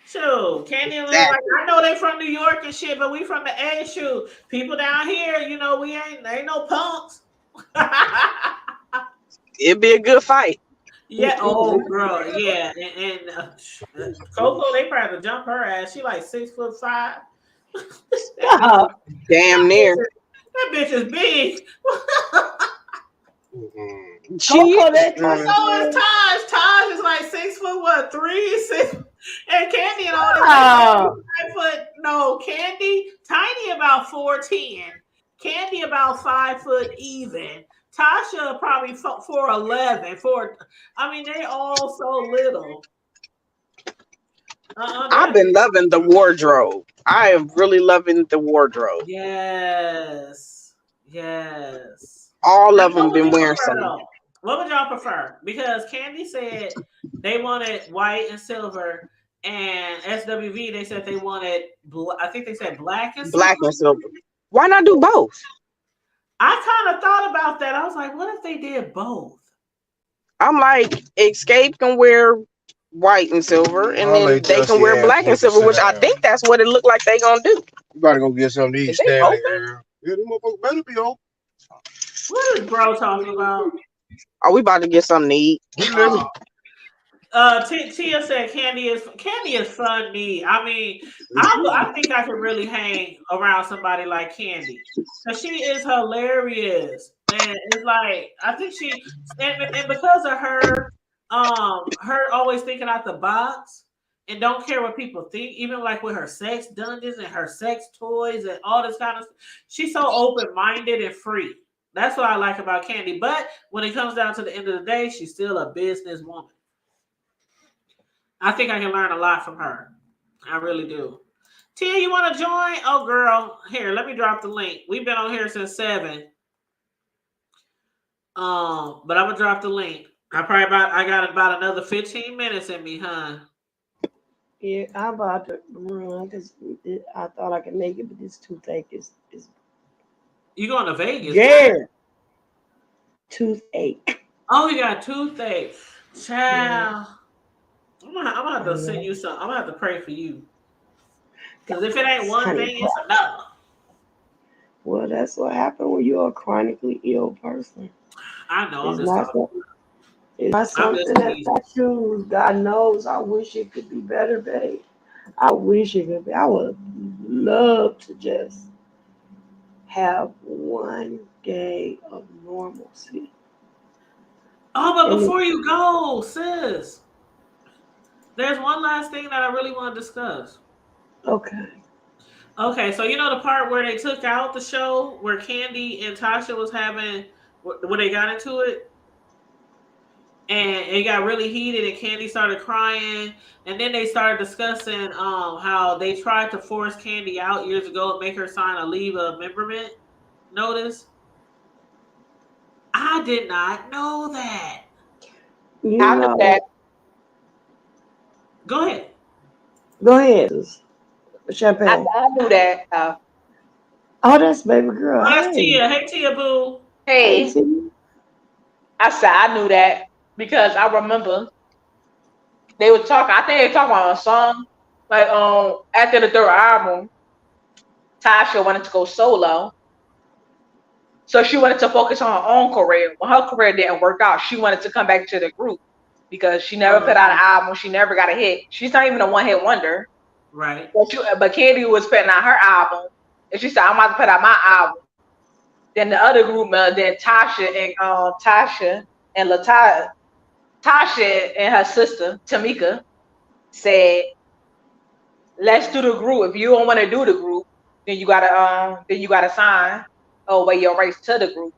Shoot, Candy and Liz, like, I know they from New York and shit, but we from the A. Shoot, people down here, you know, we ain't no punks. It'd be a good fight. Yeah. Oh, girl. Yeah. And Coco, they probably jump her ass. She like 6'5". Damn near. That bitch is big. Coco, that so is Taj. Taj is like 6'3", 6, and Candy and all that. No, Candy, Tiny about 4'10". Candy about 5 foot even. Tasha probably 4'11". I mean, they all so little. I've been loving the wardrobe. I am really loving the wardrobe. Yes. All of them been wearing something. What would y'all prefer? Because Candy said they wanted white and silver, and SWV they said they wanted I think they said black and silver. Black and silver. Why not do both? I kind of thought about that. I was like, what if they did both? I'm like, Xscape can wear white and silver, and then they can wear black and silver, which I think that's what it looked like they gonna do. You gotta go get something to eat, Stanley, girl. Yeah, them motherfuckers better be open. What is bro talking about? Are we about to get something to eat? Tia said Candy is funny. I mean, I think I could really hang around somebody like Candy because she is hilarious, and it's like I think she and because of her always thinking out the box and don't care what people think, even like with her sex dungeons and her sex toys and all this kind of stuff. She's so open-minded and free. That's what I like about Candy. But when it comes down to the end of the day, she's still a businesswoman. I think I can learn a lot from her. I really do. Tia, you want to join? Oh, girl. Here, let me drop the link. We've been on here since 7. But I'm going to drop the link. I got about another 15 minutes in me, huh? Yeah, I'm about to run because I thought I could make it, but this toothache is. You going to Vegas? Yeah. Toothache. Oh, you got toothache. Child. Yeah. I'm gonna have to send you some. I'm gonna have to pray for you. Because if it ain't one thing, it's another. Well, that's what happened when you're a chronically ill person. I know. It's not something that I choose. God knows. I wish it could be better, babe. I wish it could be. I would love to just have one day of normalcy. Oh, but before you go, sis, there's one last thing that I really want to discuss. Okay, so you know the part where they took out the show where Candy and Tasha was having, when they got into it? And it got really heated and Candy started crying. And then they started discussing how they tried to force Candy out years ago and make her sign a leave of memberment notice. I did not know that. I knew that. Go ahead. Go ahead. Champagne. I knew that. Oh, that's baby girl. Oh, that's Tia. Hey, Tia Boo. Hey. I said I knew that because I remember they were talking. I think they were talking about a song. Like after the third album, Tasha wanted to go solo. So she wanted to focus on her own career. When her career didn't work out, she wanted to come back to the group because she never put out an album. She never got a hit. She's not even a one-hit wonder. Right. But Candy was putting out her album. And she said, I'm about to put out my album. Then the other group, then Tasha and her sister, Tamika, said, let's do the group. If you don't want to do the group, then you gotta sign away your rights to the group.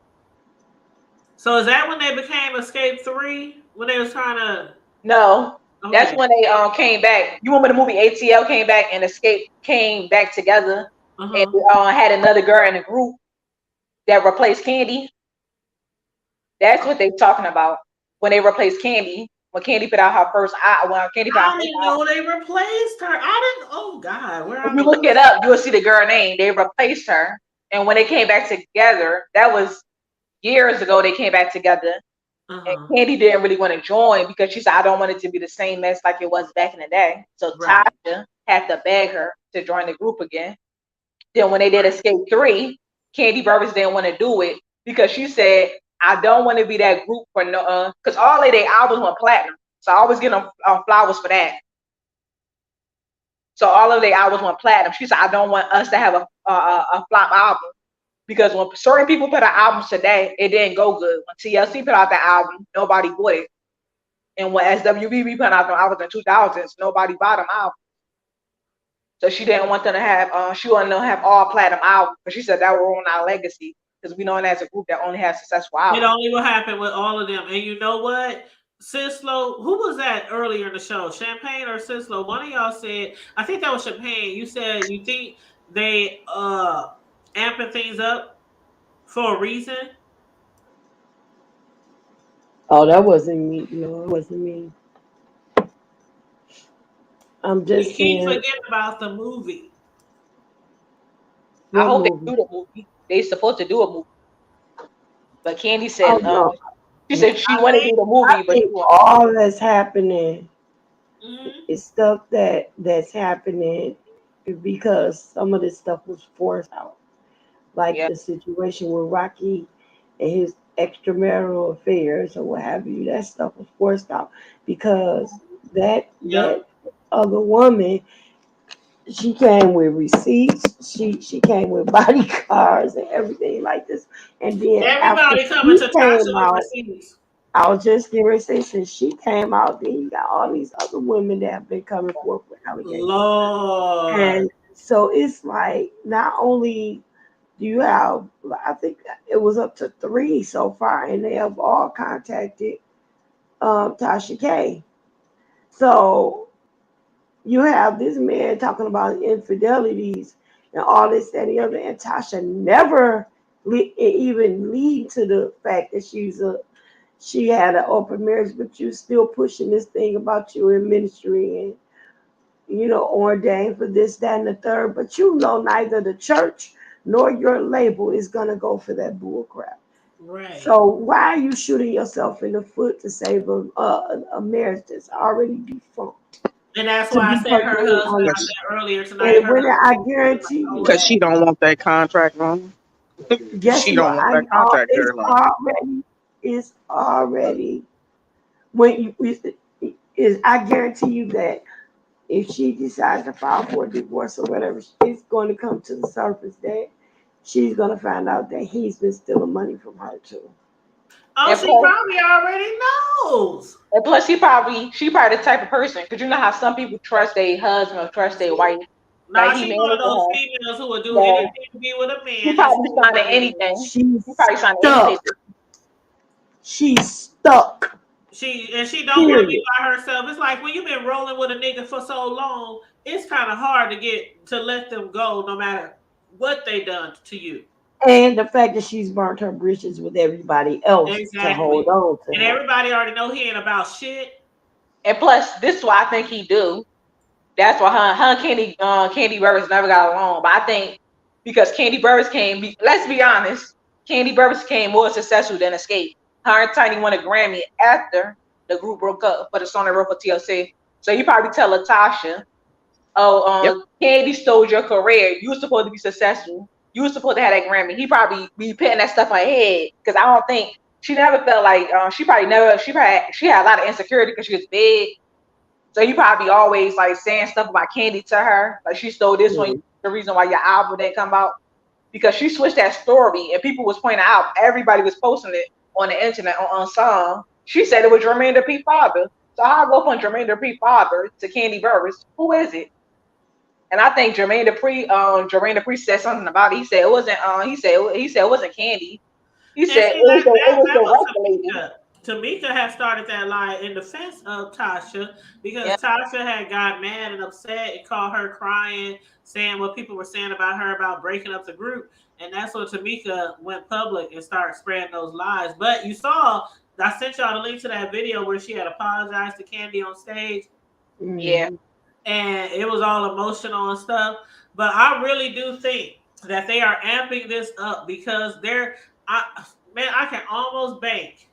So is that when they became Xscape 3? When they was trying to? No, okay. That's when they came back. You remember the movie ATL came back and Xscape came back together, and had another girl in the group that replaced Candy. That's what they're talking about when they replaced Candy when Candy put out her first album. I didn't know they replaced her. I didn't. Oh God, where if you look it up, you will see the girl name. They replaced her, and when they came back together, that was years ago. They came back together, and Candy didn't really want to join because she said, "I don't want it to be the same mess like it was back in the day." So Tocha had to beg her to join the group again. Then when they did Xscape 3, Candy Burris didn't want to do it because she said, I don't want to be that group for no, because all of their albums went platinum. So I always get them flowers for that. So all of their albums went platinum. She said, I don't want us to have a flop album because when certain people put out albums today, it didn't go good. When TLC put out the album, nobody bought it. And when SWV put out the albums in 2000s, nobody bought them albums. So she didn't want them to have, she wanted them to have all platinum albums. But she said that will ruin our legacy because we know it as a group that only has successful albums. It only will happen with all of them. And you know what? Sislo, who was that earlier in the show? Champagne or Sislo? One of y'all said, I think that was Champagne. You said you think they amping things up for a reason? Oh, that wasn't me. No, it wasn't me. I'm just keep forgetting about the movie. I hope they do the movie. They supposed to do a movie. But Candy said, she said she wanted to do the movie, but all that's happening is stuff that's happening because some of this stuff was forced out. Like the situation with Rocky and his extramarital affairs or what have you, that stuff was forced out because that other woman, she came with receipts, she came with bodyguards and everything like this. And then everybody coming to Tocha with receipts. I was just getting ready to say, since she came out, then you got all these other women that have been coming forth with allegations. Lord. And so it's like not only do you have, I think it was up to 3 so far, and they have all contacted Tasha K. So you have this man talking about infidelities and all this and the other, and Tasha never even lead to the fact that she had an open marriage, but you still pushing this thing about you in ministry and ordained for this, that, and the third. But neither the church nor your label is gonna go for that bull crap. Right. So why are you shooting yourself in the foot to save a marriage that's already defunct? And that's why I said her husband. I said earlier tonight. And when I guarantee you, because she don't want that contract on. She don't want that contract. It's already when I guarantee you that if she decides to file for a divorce or whatever, it's going to come to the surface that she's going to find out that he's been stealing money from her too. Oh, she probably already knows. And plus, she probably the type of person, because you know how some people trust their husband or trust their wife. Nah, she's one of those females who will do anything to be with a man. She probably signing anything. She's probably signing anything. She's stuck. She don't want to be by herself. It's like when you've been rolling with a nigga for so long, it's kind of hard to let them go, no matter what they done to you. And the fact that she's burnt her bridges with everybody else to hold on to. And everybody already know he ain't about shit. And plus, this is why I think he do. That's why her and Candy Burris never got along. But I think because Candy Burris let's be honest, Candy Burris became more successful than Xscape. Her and Tanya won a Grammy after the group broke up for the song they wrote for TLC. So you probably tell Latasha, Candy stole your career. You were supposed to be successful. You were supposed to have that Grammy. He probably be putting that stuff on her head because I don't think she never felt like she had a lot of insecurity because she was big. So you probably always like saying stuff about Candy to her, like she stole this one. The reason why your album didn't come out because she switched that story and people was pointing out. Everybody was posting it on the internet on song. She said it was Jermaine Dupri father. So I'll go from Jermaine Dupri father to Candy Burris. Who is it? And I think Jermaine Dupri said something about it. He said it wasn't. He said it wasn't Candy. He said it was the lady. Tamika had started that lie in defense of Tasha because Tasha had got mad and upset and called her crying, saying what people were saying about her about breaking up the group. And that's when Tamika went public and started spreading those lies. But you saw I sent y'all the link to that video where she had apologized to Candy on stage. Yeah. And it was all emotional and stuff. But I really do think that they are amping this up because I can almost bank.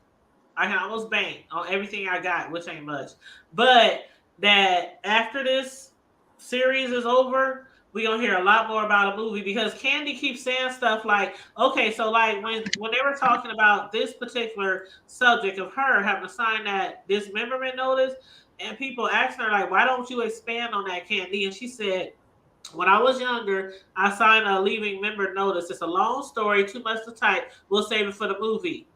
I can almost bank on everything I got, which ain't much. But that after this series is over, we're gonna hear a lot more about a movie because Candy keeps saying stuff like, okay, so like when they were talking about this particular subject of her having to sign that dismemberment notice, and people asking her like, why don't you expand on that, Candy? And she said, when I was younger, I signed a leaving member notice. It's a long story, too much to type. We'll save it for the movie.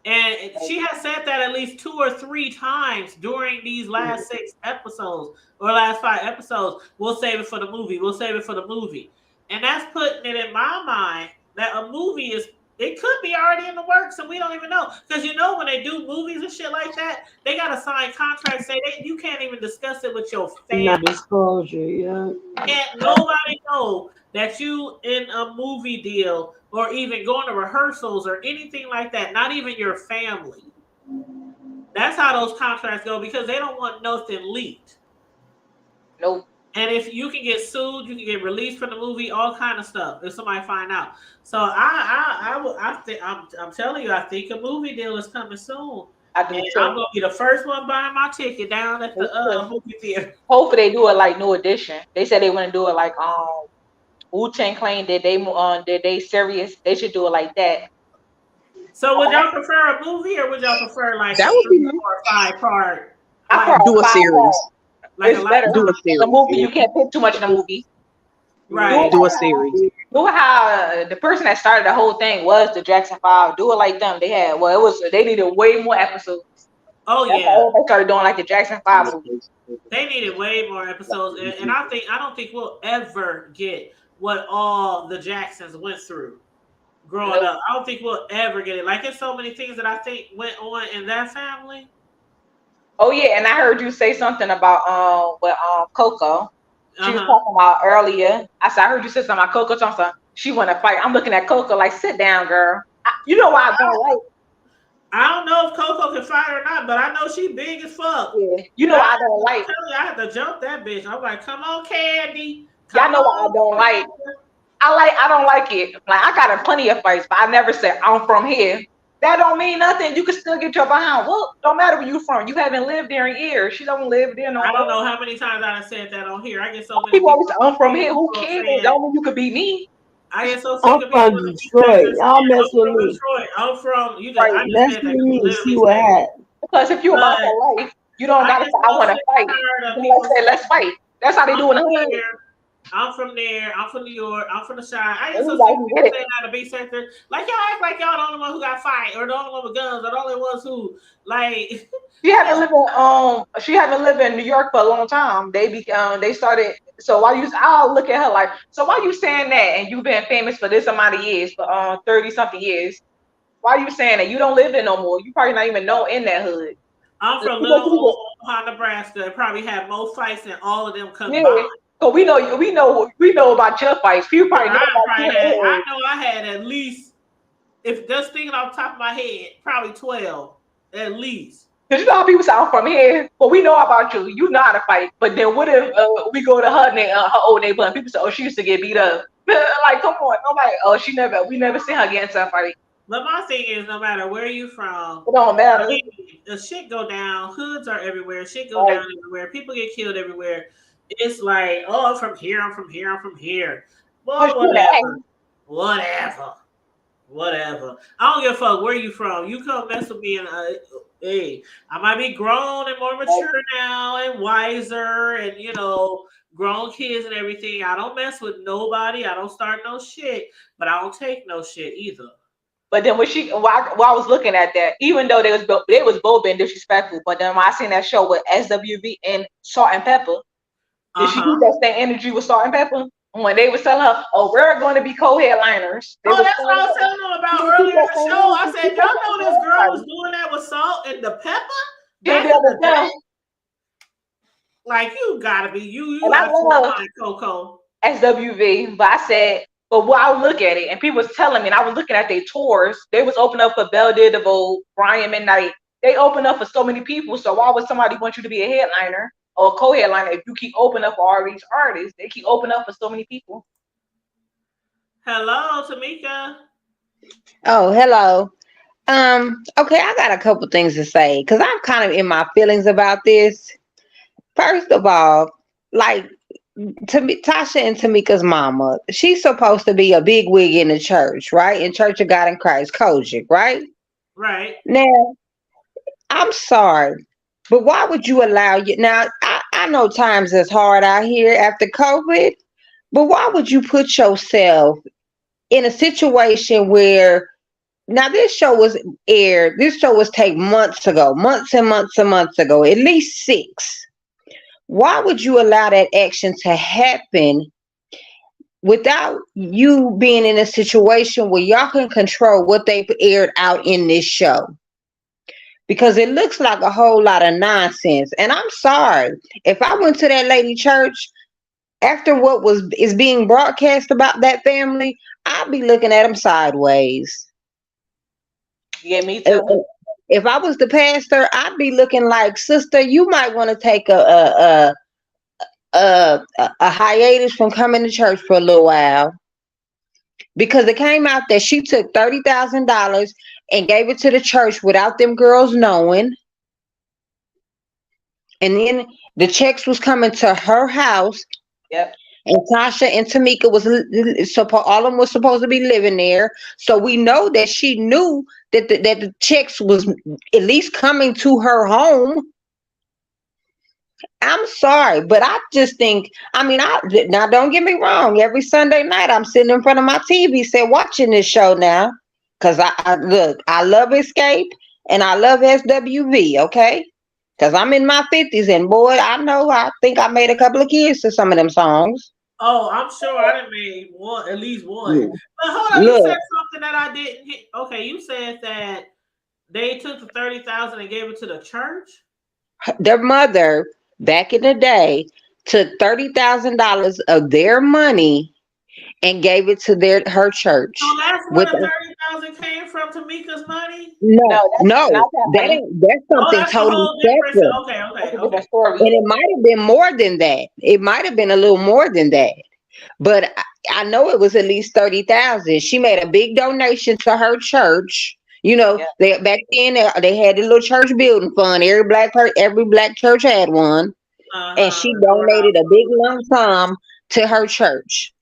And she has said that at least 2 or 3 times during these last 6 episodes or last 5 episodes. We'll save it for the movie. We'll save it for the movie. And that's putting it in my mind that a movie it could be already in the works and we don't even know. Because when they do movies and shit like that, they got to sign contracts. You can't even discuss it with your family. Not disclosure, yeah. Can't nobody know that you in a movie deal or even going to rehearsals or anything like that, not even your family. That's how those contracts go because they don't want nothing leaked. Nope. And if you can get sued, you can get released from the movie, all kind of stuff if somebody find I'm telling you, I think a movie deal is coming soon. I do too. I'm gonna be the first one buying my ticket down at the movie theater. Hopefully they do it like New Edition. They said they want to do it like Wu-Tang Clan did they serious. They should do it like that. So would y'all prefer a movie or would y'all prefer like that would be 3 or 5 part? Do a series. Like it's better. Do a series. A movie you can't pick too much in a movie. Right. Do a series. Do how the person that started the whole thing was the Jackson 5. Do it like them. They needed way more episodes. Oh That's yeah. why they started doing like the Jackson 5 movies. They needed way more episodes, and I don't think we'll ever get what all the Jacksons went through growing up. I don't think we'll ever get it. Like there's so many things that I think went on in that family. Oh yeah, and I heard you say something about Coco. She was talking about earlier. I heard you say something about Coco Thompson. She want to fight. I'm looking at Coco like, sit down, girl. You know why I don't like. I don't know if Coco can fight or not, but I know she big as fuck. Yeah. You know why I don't like. I had to jump that bitch. I'm like, come on, Candy. Y'all know why I don't like. I don't like it. Like I got in plenty of fights, but I never said I'm from here. That don't mean nothing. You can still get your behind. Well, don't matter where you from. You haven't lived there in years. She don't live there no more. I don't know how many times I said that on here. I get so many people always say, I'm from here. Who cares? Don't mean you could be me. I get so sick I'm of from Detroit. Y'all mess with me. Detroit. I'm from you. Right. I just Mess said with that me. See what happens. Because if you're about that life, you don't gotta say I want to fight. Let's say let's fight. That's how they do in the hood. I'm from there. I'm from New York. I'm from the Shire. I get so Everybody sick of saying that to be center. Like y'all act like y'all the only one who got fight, or the only one with guns, or the only ones who like. She haven't lived in New York for a long time. They started. So I'll look at her like, so why you saying that? And you've been famous for this amount of years, for 30-something years. Why you saying that? You don't live there no more. You probably not even know in that hood. I'm from little Omaha, Nebraska. It probably had more fights than all of them combined. Yeah. So we know about your fights. People probably know I know I had at least, if just thinking off the top of my head, probably 12 at least. Because you know how people say I'm from here, but we know about you. You know how to fight. But then what if we go to her old neighborhood and people say, oh, she used to get beat up. Like, come on. Nobody, we never seen her get into a fight. But my thing is, no matter where you from, it don't matter. The shit go down. Hoods are everywhere. Shit go down everywhere. People get killed everywhere. It's like, oh, I'm from here. I'm from here. I'm from here. Well, whatever. I don't give a fuck where you from. You come mess with me and hey, I might be grown and more mature now and wiser and grown kids and everything. I don't mess with nobody. I don't start no shit, but I don't take no shit either. But then while I was looking at that, even though they was both being disrespectful, but then when I seen that show with SWV and Salt and Pepper, did she use that same energy with Salt and Pepper? When they was telling her, oh, we're going to be co-headliners. That's what I was telling them about earlier in the show. I said, y'all know this girl was doing that with Salt and the Pepper? Like, you gotta be, you got to Coco. SWV, but I said, but I would look at it, and people was telling me, and I was looking at their tours. They was opening up for Belle de Devoe, Brian Midnight, they open up for so many people. So why would somebody want you to be a headliner or a co-headliner if you keep opening up for all these artists? They keep opening up for so many people. Hello, Tamika. Oh, hello. Okay, I got a couple things to say because I'm kind of in my feelings about this. First of all, like Tasha and Tamika's mama, she's supposed to be a big wig in the church, right? In Church of God in Christ, Kojic, right? Right. Now, I'm sorry, but why would you allow you? Now, I know times is hard out here after COVID, but why would you put yourself in a situation where now this show was aired, this show was taped months ago, months and months and months ago, at least 6. Why would you allow that action to happen without you being in a situation where y'all can control what they've aired out in this show? Because it looks like a whole lot of nonsense. And I'm sorry, if I went to that lady church after what is being broadcast about that family, I'd be looking at them sideways. Yeah, me too. If I was the pastor, I'd be looking like, sister, you might want to take a hiatus from coming to church for a little while, because it came out that she took $30,000 and gave it to the church without them girls knowing, and then the checks was coming to her house. Yep. And Tasha and Tamika all of them was supposed to be living there. So we know that she knew that the checks was at least coming to her home. I'm sorry, but I just think, now don't get me wrong. Every Sunday night I'm sitting in front of my TV set watching this show now. Cause I love Xscape and I love SWV, okay? Cause I'm in my 50s and boy, I think I made a couple of kids to some of them songs. Oh, I'm sure I done made at least one. Yeah. But hold on, you said something that I didn't hit. Okay, you said that they took the $30,000 and gave it to the church? Their mother, back in the day, took $30,000 of their money and gave it to her church. So that's where the $30,000 came from, Tamika's money? No, that's something totally separate. Okay. And it might have been more than that. It might have been a little more than that. But I know it was at least $30,000. She made a big donation to her church. You know, back then they had a little church building fund. Every black church had one, and she donated a big lump sum to her church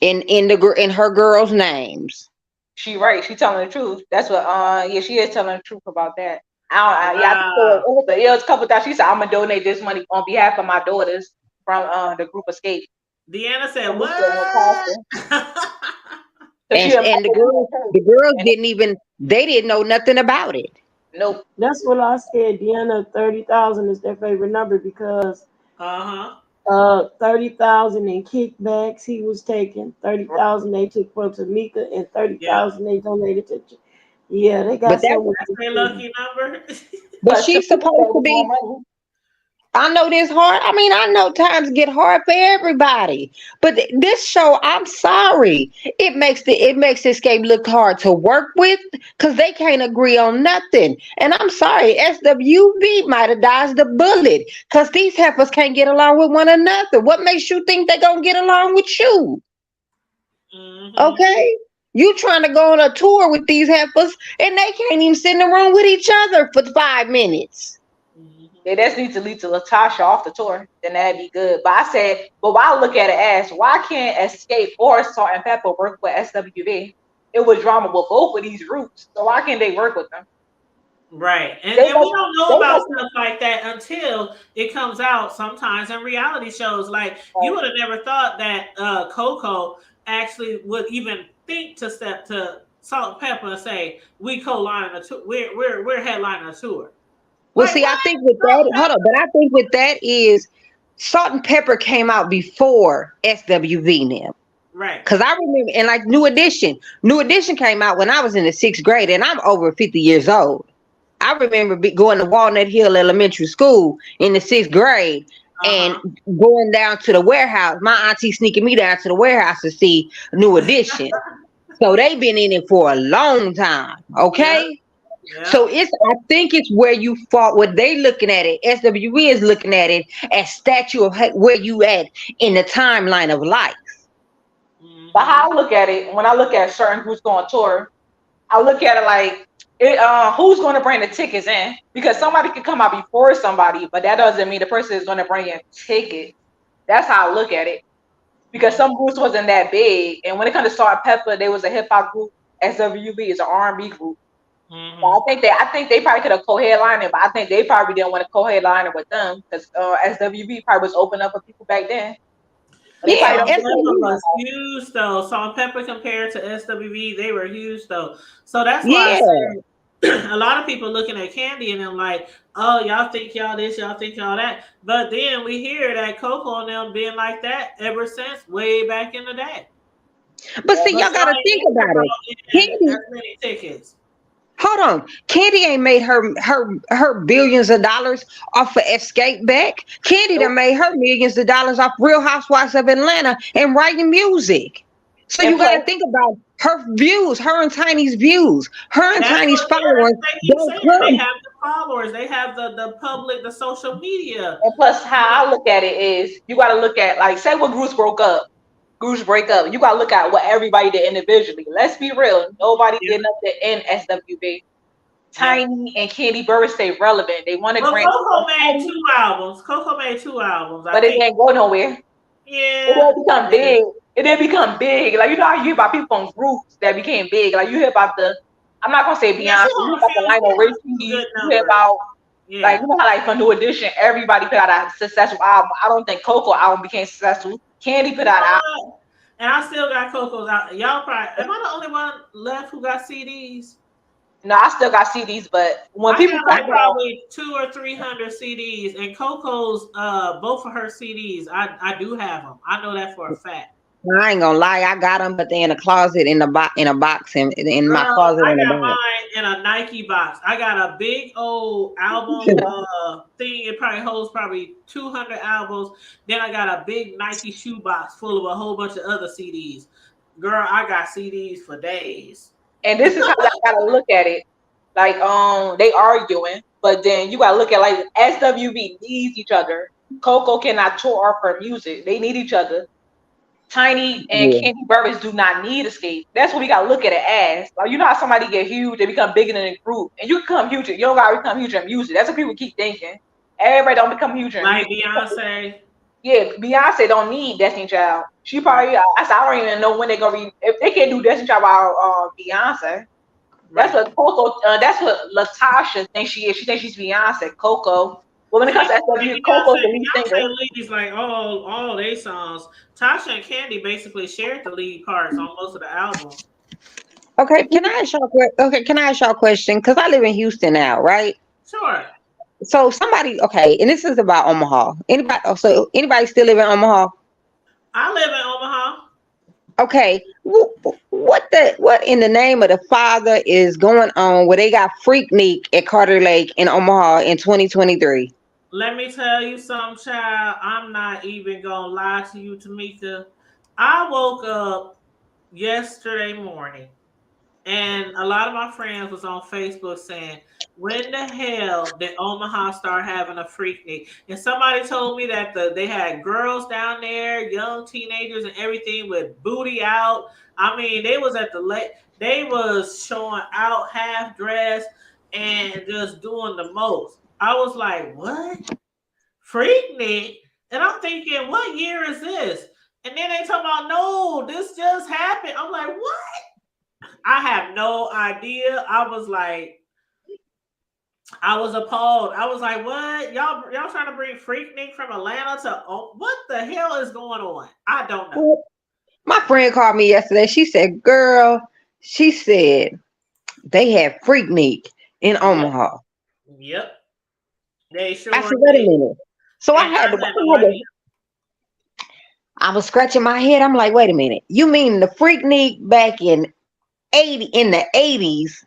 in her girls' names. She right. She telling the truth. That's what. She is telling the truth about that. It was a couple times. She said, "I'm gonna donate this money on behalf of my daughters from the group Xscape." Deanna said, "What?" And the girls didn't know nothing about it. Nope. That's what I said. Deanna, 30,000 is their favorite number because 30,000 in kickbacks he was taking, 30,000 they took from Tamika, and 30,000 they donated to. Yeah, they got so much. That's their lucky number. But she's supposed to be. I know this hard. I know times get hard for everybody. But this show, I'm sorry, it makes Xscape look hard to work with because they can't agree on nothing. And I'm sorry, SWV might have dodged the bullet because these heifers can't get along with one another. What makes you think they're gonna get along with you? Mm-hmm. Okay. You trying to go on a tour with these heifers and they can't even sit in the room with each other for 5 minutes. Yeah, that needs to lead to Latasha off the tour. Then that'd be good. But I said, why I look at it as, why can't Xscape or Salt and Pepper work with SWV? It was drama with both of these groups. So why can't they work with them? Right. And we don't know about stuff like that until it comes out sometimes in reality shows. Like, you would have never thought that Coco actually would even think to step to Salt and Pepper and say, we co-line a tour. We're headlining a tour. Well, see, I think with that is Salt and Pepper came out before SWV now. Right. Because I remember, and like New Edition came out when I was in the 6th grade, and I'm over 50 years old. I remember going to Walnut Hill Elementary School in the 6th grade and going down to the warehouse. My auntie sneaking me down to the warehouse to see New Edition. So they've been in it for a long time. Okay. Yeah. So I think it's where you fought. What they looking at it, SWV is looking at it as statue of where you at in the timeline of life. But how I look at it, when I look at certain groups going tour, I look at it like who's going to bring the tickets in? Because somebody could come out before somebody, but that doesn't mean the person is going to bring in tickets. That's how I look at it. Because some groups wasn't that big, and when it comes to Salt Pepper, they was a hip hop group. SWV is an R&B group. But I think they probably could have co-headlined it, but I think they probably didn't want to co-headline it with them because SWV probably was open up for people back then. But Yeah, Salt Pepper was huge though. Salt Pepper compared to SWV, they were huge though. So that's why I said a lot of people looking at Candy and them like, oh, y'all think y'all this, y'all think y'all that. But then we hear that Coco and them being like that ever since way back in the day. But see, y'all got to think about it. Candy, many tickets. Hold on, Candy ain't made her billions of dollars off of Xscape back. Candy done made her millions of dollars off Real Housewives of Atlanta and writing music. So you got to think about her views, her and Tiny's views, her and Tiny's followers. They have the followers, they have the public, the social media. And plus, how I look at it is, you got to look at like, say what groups break up. You got to look at what everybody did individually. Let's be real, nobody did nothing in SWV. Tiny and Candy Burris stay relevant. They want to. Well, Coco made 2 albums. But it didn't go nowhere. Yeah. It didn't become big. It didn't become big. Like, you know how you hear about people on groups that became big. Like, you hear about I'm not gonna say Beyonce. You hear about the Lionel Richie. You hear about like, you know how like for New Edition, everybody put out a successful album. I don't think Coco album became successful. Candy put out an album. And I still got Coco's out. Y'all probably, am I the only one left who got CDs? No, I still got CDs, but when people got like probably 200 or 300 CDs, and Coco's both of her CDs, I do have them. I know that for a fact. I ain't gonna lie, I got them, but they in a closet in a box in my closet. I got mine in a Nike box. I got a big old album thing. It probably holds 200 albums. Then I got a big Nike shoe box full of a whole bunch of other CDs. Girl, I got CDs for days. And this is how I gotta look at it. Like, they arguing, but then you gotta look at like SWV needs each other. Coco cannot tour off her music. They need each other. Tiny and Candy Burris do not need Xscape. That's what we gotta look at it as. Like, you know how somebody get huge, they become bigger than a group, and you become huge. You don't gotta become huge in music. That's what people keep thinking. Everybody don't become huge in like music. Beyonce. Yeah, Beyonce don't need Destiny Child. She probably. I don't even know when they're gonna be. If they can't do Destiny Child without Beyonce. That's what Coco. That's what Latasha thinks she is. She thinks she's Beyonce. Coco. Well, when it comes to SWV, Coco's the lead singer. Leads like all their songs. Tasha and Candy basically shared the lead parts on most of the albums. Okay, can I ask y'all a question? Because I live in Houston now, right? Sure. So somebody, and this is about Omaha. Anybody still live in Omaha? I live in Omaha. Okay, what in the name of the Father is going on where they got Freaknik at Carter Lake in Omaha in 2023? Let me tell you something, child. I'm not even gonna lie to you, Tamika. I woke up yesterday morning, and a lot of my friends was on Facebook saying, when the hell did Omaha start having a Freaknik? And somebody told me that they had girls down there, young teenagers and everything with booty out. I mean, they was at the lake. They was showing out half dressed and just doing the most. I was like, what? Freaknik? And I'm thinking, what year is this? And then they talk about, no, this just happened. I'm like, what? I have no idea. I was appalled. I was like, what? Y'all trying to bring Freaknik from Atlanta to what the hell is going on? I don't know. My friend called me yesterday. She said, girl, they had Freaknik in Omaha. Yep. They sure I said, wait a minute. So I was scratching my head. I'm like, wait a minute. You mean the Freaknik back in the 80s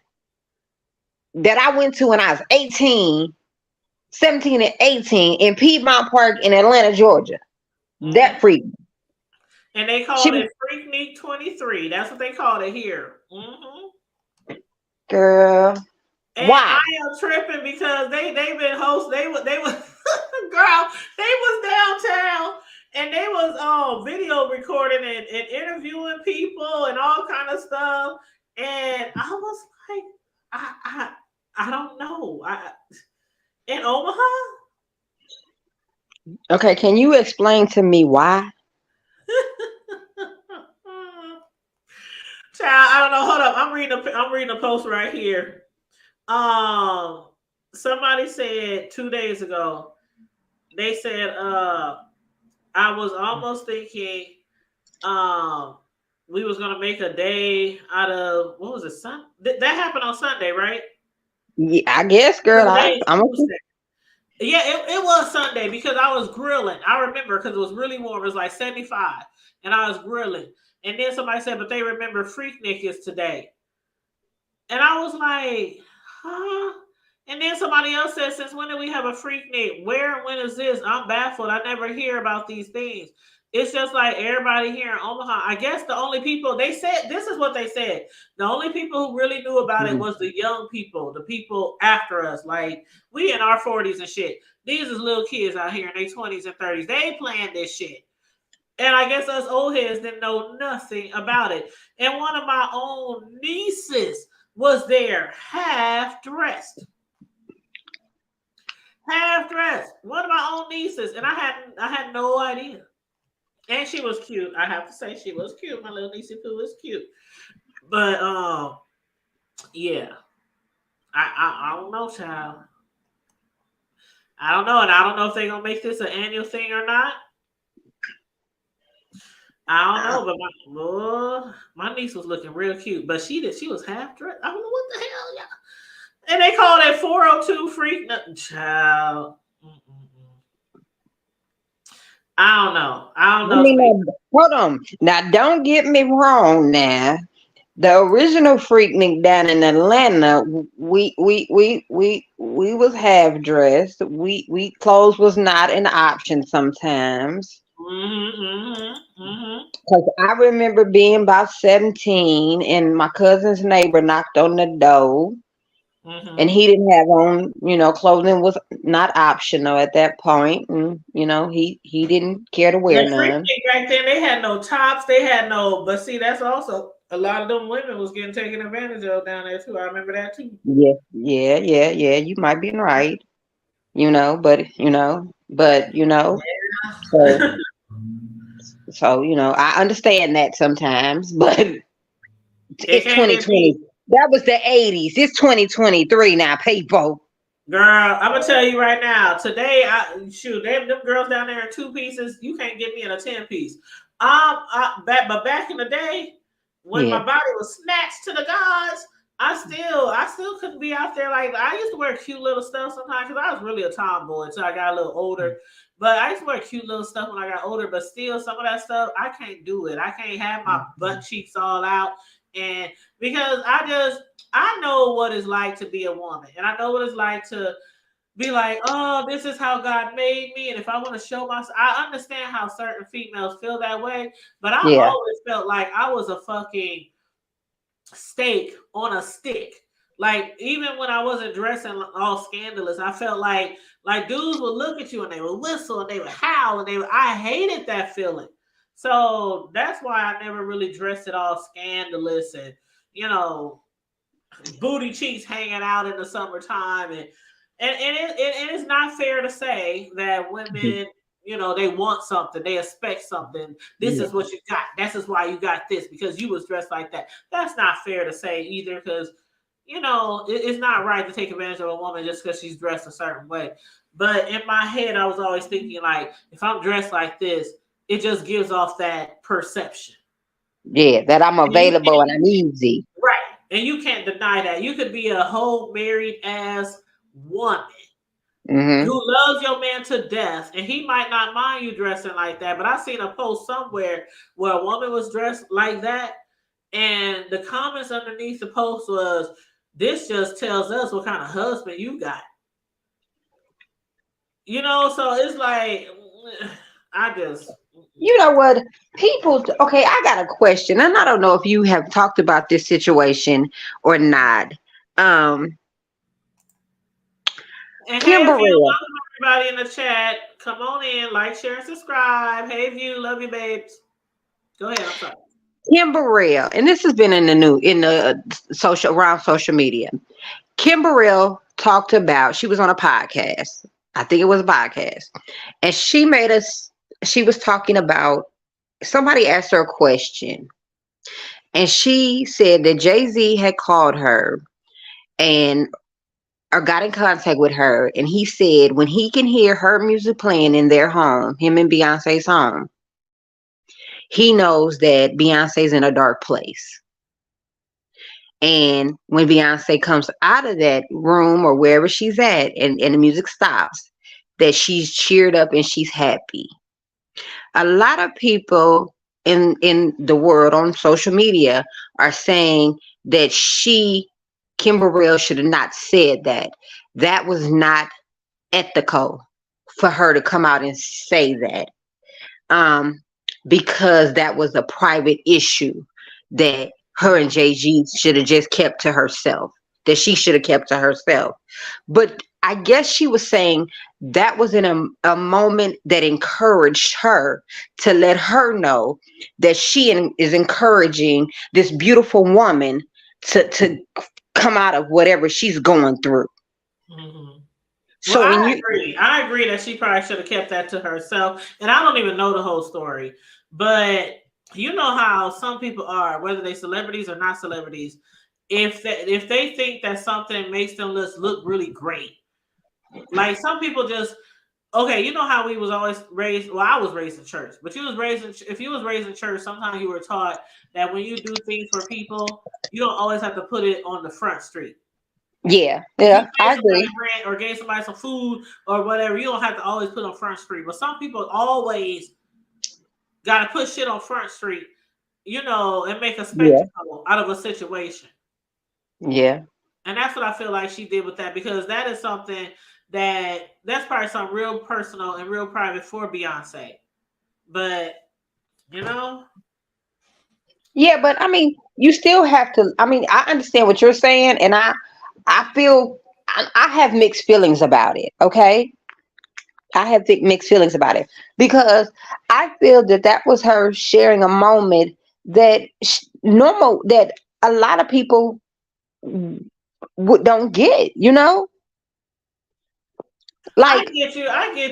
that I went to when I was 17 and 18 in Piedmont Park in Atlanta, Georgia? That Freaknik. And they called it Freaknik 23. That's what they called it here. Mm-hmm. Girl. And Why? I am tripping because they've been hosts. They was girl. They was downtown and they was video recording and interviewing people and all kind of stuff. And I was like, I don't know. In Omaha. Okay, can you explain to me why? Child, I don't know. Hold up. I'm reading a post right here. Somebody said 2 days ago. They said, I was almost thinking, we was gonna make a day out of what was it? That happened on Sunday, right? Yeah, I guess, girl. Yeah, it was Sunday because I was grilling. I remember because it was really warm. It was like 75, and I was grilling. And then somebody said, but they remember Freaknik is today. And I was like, huh? And then somebody else said, since when did we have a Freaknik? Where and when is this? I'm baffled. I never hear about these things. It's just like everybody here in Omaha. I guess the only people, they said, this is what they said. The only people who really knew about it was the young people, the people after us. Like, we in our 40s and shit. These is little kids out here in their 20s and 30s. They ain't playing this shit. And I guess us old heads didn't know nothing about it. And one of my own nieces was there half dressed. Half dressed. One of my own nieces. And I had no idea. And she was cute. I have to say she was cute. My little niece Pooh was cute. But yeah. I don't know, child. I don't know. And I don't know if they're gonna make this an annual thing or not. I don't know, but my niece was looking real cute, but she was half dressed. I don't know what the hell, yeah. And they called it 402 Freak Child. I don't know. I mean, hold on. Now, don't get me wrong. Now, the original Freaknik down in Atlanta, we was half dressed. We clothes was not an option sometimes. Because I remember being about 17, and my cousin's neighbor knocked on the door. And he didn't have on, clothing was not optional at that point. And, he didn't care to wear none. Back then, they had no tops. They had no, but see, that's also, a lot of them women was getting taken advantage of down there too. I remember that too. Yeah. You might be right. So, I understand that sometimes, but it's 2020. That was the 80s. It's 2023 now, people. Girl, I'm gonna tell you right now. Today, them girls down there in 2 pieces. You can't get me in a 10-piece. But back in the day, when my body was snatched to the gods, I still couldn't be out there. Like, I used to wear cute little stuff sometimes because I was really a tomboy until I got a little older. But I used to wear cute little stuff when I got older. But still, some of that stuff I can't do it. I can't have my butt cheeks all out. And because I know what it's like to be a woman, and I know what it's like to be like, oh, this is how God made me, and if I want to show myself, I understand how certain females feel that way, but I've always felt like I was a fucking steak on a stick. Like, even when I wasn't dressing all scandalous, I felt like dudes would look at you and they would whistle and they would howl and I hated that feeling. So that's why I never really dressed it all scandalous and, booty cheeks hanging out in the summertime. And it is not fair to say that women, they want something, they expect something. This is what you got. This is why you got this, because you was dressed like that. That's not fair to say either, because, it's not right to take advantage of a woman just because she's dressed a certain way. But in my head, I was always thinking, like, if I'm dressed like this, it just gives off that perception. Yeah, that I'm available and I'm easy. Right. And you can't deny that. You could be a whole married ass woman who loves your man to death, and he might not mind you dressing like that. But I seen a post somewhere where a woman was dressed like that, and the comments underneath the post was, this just tells us what kind of husband you got. So it's like, you know what? People, okay, I got a question, and I don't know if you have talked about this situation or not. And hey, Kimberly. View, welcome everybody in the chat. Come on in, like, share, and subscribe. Hey, View, love you, babes. Go ahead. I'm sorry. Kimberly, and this has been in the around social media. Kimberly talked about, she was on a podcast. I think it was a podcast, and she was talking about, somebody asked her a question, and she said that Jay-Z had called her and or got in contact with her, and he said when he can hear her music playing in their home, him and Beyonce's home, he knows that Beyonce's in a dark place. And when Beyonce comes out of that room or wherever she's at, and the music stops, that she's cheered up and she's happy. A lot of people in the world on social media are saying that Kimberly, should have not said that. That was not ethical for her to come out and say that. Because that was a private issue that her and Jay-Z should have just kept to herself. That she should have kept to herself. But I guess she was saying that was in a moment that encouraged her to let her know that she is encouraging this beautiful woman to come out of whatever she's going through. Mm-hmm. So well, I agree that she probably should have kept that to herself. And I don't even know the whole story. But you know how some people are, whether they celebrities or not celebrities, if they think that something makes them look really great. Like some people just, okay, you know how we was always raised, well, I was raised in church, but if you was raised in church, sometimes you were taught that when you do things for people, you don't always have to put it on the front street. Yeah, I agree. Rent or gave somebody some food or whatever, you don't have to always put on Front Street. But some people always got to put shit on Front Street, and make a spectacle out of a situation. Yeah. And that's what I feel like she did with that, because that is something that's probably something real personal and real private for Beyonce. But, Yeah, but I mean, you still have to, I understand what you're saying, and I feel I have mixed feelings about it. Okay, I have mixed feelings about it because I feel that was her sharing a moment that that a lot of people don't get. Like, I get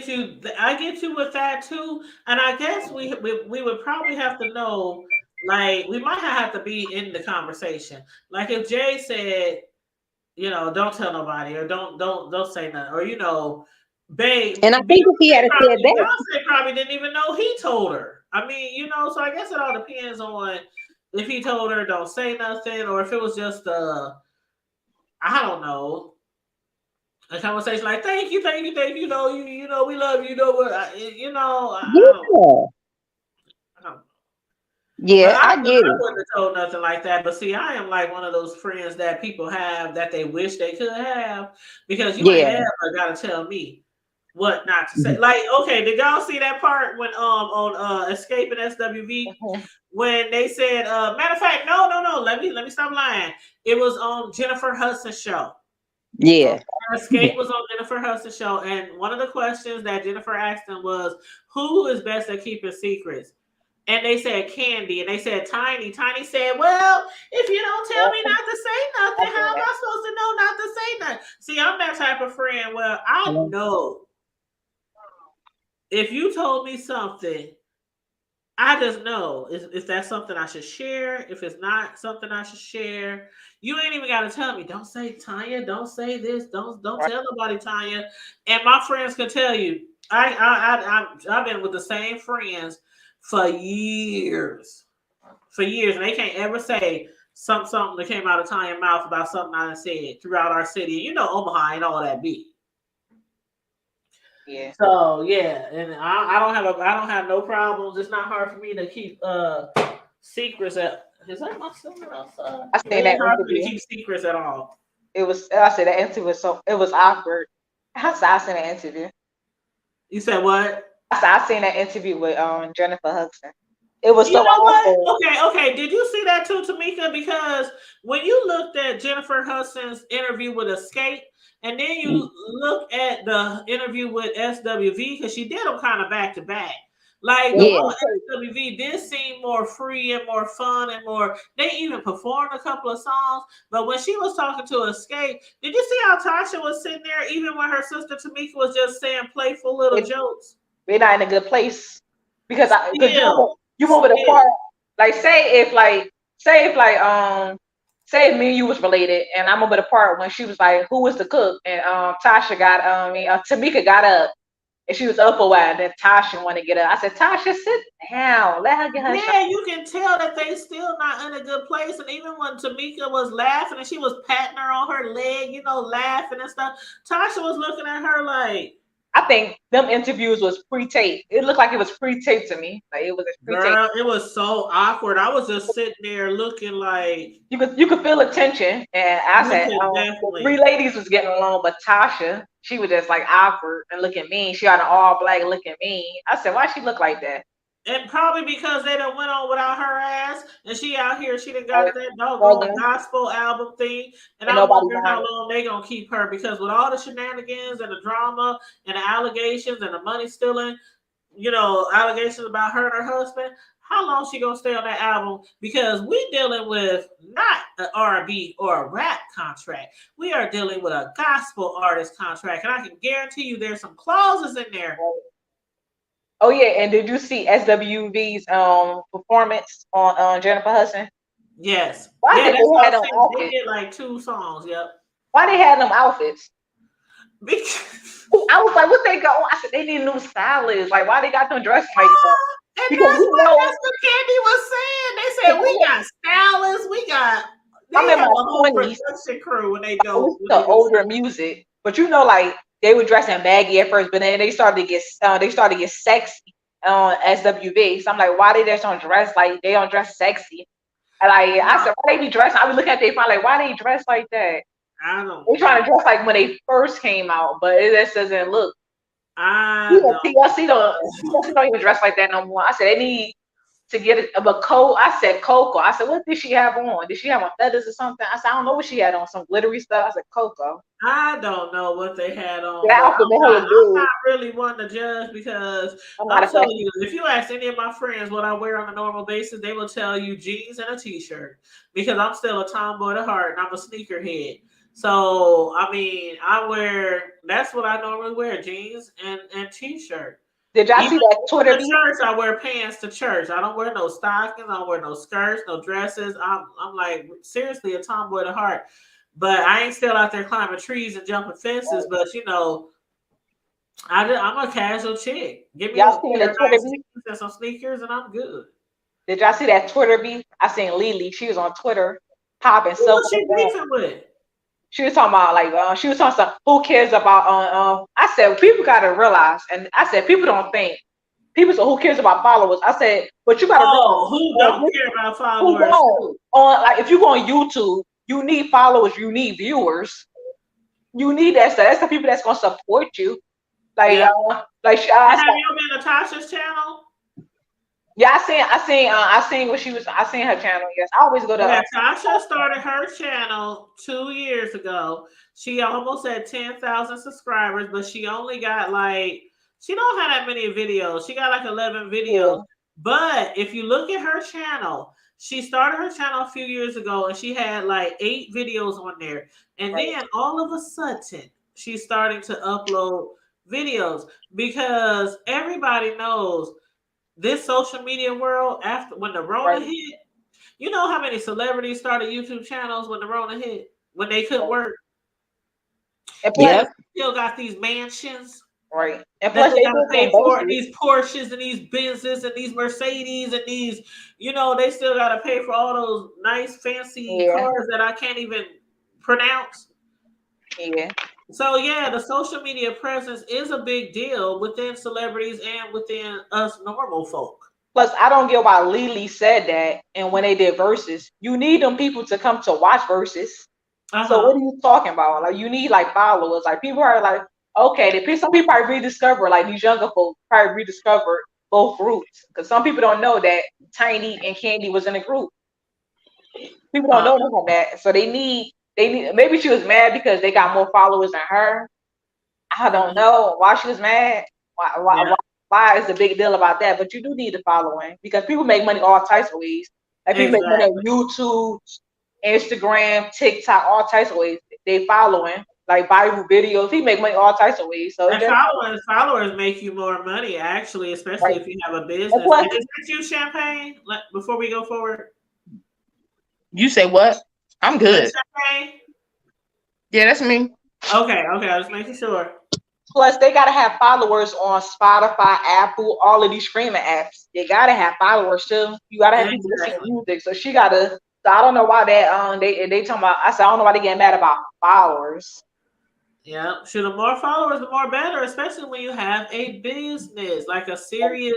you with that too. And I guess we would probably have to know, like, we might have to be in the conversation. Like if Jay said, don't tell nobody, or don't say nothing, or babe. And I think if he had said that, Beyonce probably didn't even know he told her. I mean, so I guess it all depends on if he told her don't say nothing, or if it was just I don't know, a conversation like thank you, we love you, I get it. I wouldn't have told nothing like that. But see, I am like one of those friends that people have that they wish they could have, because you ain't ever got to tell me what not to say. Like, okay, did y'all see that part when on Xscape and SWV when they said matter of fact, no, let me stop lying. It was on Jennifer Hudson's show. Yeah. Xscape was on Jennifer Hudson's show, and one of the questions that Jennifer asked them was, who is best at keeping secrets? And they said Candy, and they said Tiny. Tiny said, well, if you don't tell me not to say nothing, how am I supposed to know not to say nothing? See, I'm that type of friend where I know if you told me something, I just know if that's something I should share. If it's not something I should share, you ain't even got to tell me. Don't say, Tanya. Don't say this. Don't tell nobody, Tanya. And my friends can tell you, I've been with the same friends for years, and they can't ever say something that came out of Tanya's mouth about something I said throughout our city. Omaha ain't all that big. Yeah. So yeah, and I don't have no problems. It's not hard for me to keep secrets. Is that my sister outside? I said that hard for me to keep secrets at all. I said that interview was it was awkward. I seen that interview. You said what? I seen that interview with Jennifer Hudson. It was You so know what? awful. Okay. Did you see that too, Tamika? Because when you looked at Jennifer Hudson's interview with Xscape, and then you look at the interview with SWV, because she did them kind of back to back. Like the one with SWV did seem more free and more fun and more. They even performed a couple of songs, but when she was talking to Xscape, did you see how Tasha was sitting there, even when her sister Tamika was just saying playful little jokes? We're not in a good place because you Still. want me to part. Like say if say if me and you was related and I'm over the part when she was like, who was the cook? And Tasha got Tamika got up and she was up a while, and then Tasha wanted to get up. I said, Tasha, sit down. Let her get her Yeah, you can tell that they still not in a good place. And even when Tamika was laughing and she was patting her on her leg, you know, laughing and stuff, Tasha was looking at her like, I think them interviews was pre-taped. It looked like it was pre-taped to me. Like it was pre-taped. girl, it was so awkward. I was just sitting there looking like you could feel the tension. And I said, the three ladies was getting along, but Tasha, she was just like awkward and looking mean. She had an all black and looking mean. I said, why she look like that? And probably because they done went on without her ass, and she out here, she done got that doggone gospel album thing, and I wonder how long they gonna keep her, because with all the shenanigans and the drama and the allegations and the money stealing, you know, allegations about her and her husband, how long she gonna stay on that album? Because we dealing with not an R&B or a rap contract. We are dealing with a gospel artist contract, and I can guarantee you there's some clauses in there. Oh yeah, and did you see SWV's performance on Jennifer Hudson? Yes. Why did they did like 2 songs, yep. Why they had them outfits? Because I was like, what they go? I said they need new stylists. Like, why they got them dressed like that? And because that's what Candy was saying. They said we got stylists, we got. They have a whole production crew when they go. The older music, but you know, like they were dressing baggy at first, but then they started to get sexy on SWV. So I'm like, why they just don't dress like they don't dress sexy? And like I said, why they be dressed? I was looking at they find like why they dress like that? I don't. They trying to dress like when they first came out, but it just doesn't look. TLC don't even dress like that no more. I said they need to get it. But I said Coco. I said, what did she have on? Did she have on feathers or something? I said, I don't know what she had on. Some glittery stuff. I said, Coco. I don't know what they had on. I'm not really one to judge, because I'll tell you, if you ask any of my friends what I wear on a normal basis, they will tell you jeans and a t-shirt, because I'm still a tomboy at heart and I'm a sneakerhead. So I mean, that's what I normally wear, jeans and t-shirt. Did y'all see that Twitter? To church, I wear pants to church. I don't wear no stockings. I don't wear no skirts, no dresses. I'm like seriously a tomboy at heart. But I ain't still out there climbing trees and jumping fences. But you know, I'm a casual chick. Give me and some sneakers, and I'm good. Did y'all see that Twitter beef? I seen Lily. She was on Twitter popping. Who she beefing with? She was talking about like she was talking some who cares about I said people gotta realize, and I said people don't think. People say who cares about followers? I said, but you gotta realize who don't care about followers. On like if you go on YouTube, you need followers, you need viewers. You need that stuff. That's the people that's gonna support you. Like have you been to Tasha's channel? Yeah, I seen what she was. I seen her channel. Yes, I always go to. Tasha started her channel 2 years ago. She almost had 10,000 subscribers, but she only got she don't have that many videos. She got like 11 videos. Yeah. But if you look at her channel, she started her channel a few years ago, and she had like 8 videos on there. And then all of a sudden, she's starting to upload videos, because everybody knows this social media world, after when the Rona hit, you know how many celebrities started YouTube channels when the Rona hit, when they couldn't work. And plus, still got these mansions, right? And plus, they gotta pay for these Porsches and these Benzes and these Mercedes and these, you know, they still gotta pay for all those nice fancy cars that I can't even pronounce. Yeah. So yeah, the social media presence is a big deal within celebrities and within us normal folk. Plus, I don't get why Lily said that. And when they did verses, you need them people to come to watch verses. So what are you talking about? Like you need like followers. Like people are like, okay, some people probably rediscover, like these younger folks probably rediscovered both groups, because some people don't know that Tiny and Candy was in a group. People don't know that, so they need. Maybe she was mad because they got more followers than her. I don't know why she was mad. Why is the big deal about that? But you do need the following because people make money all types of ways. Like people make money on YouTube, Instagram, TikTok, all types of ways. They following like Bible videos. He make money all types of ways. So followers make you more money, actually, especially if you have a business. And is that you, Champagne? Before we go forward, you say what? I'm good. Champagne? Yeah, that's me. Okay. I was making sure. Plus, they gotta have followers on Spotify, Apple, all of these streaming apps. They gotta have followers too. You gotta have people listening to music. So she gotta. So I don't know why that they talking about. I said I don't know why they getting mad about followers. Yeah, sure. The more followers, the more better. Especially when you have a business, like a serious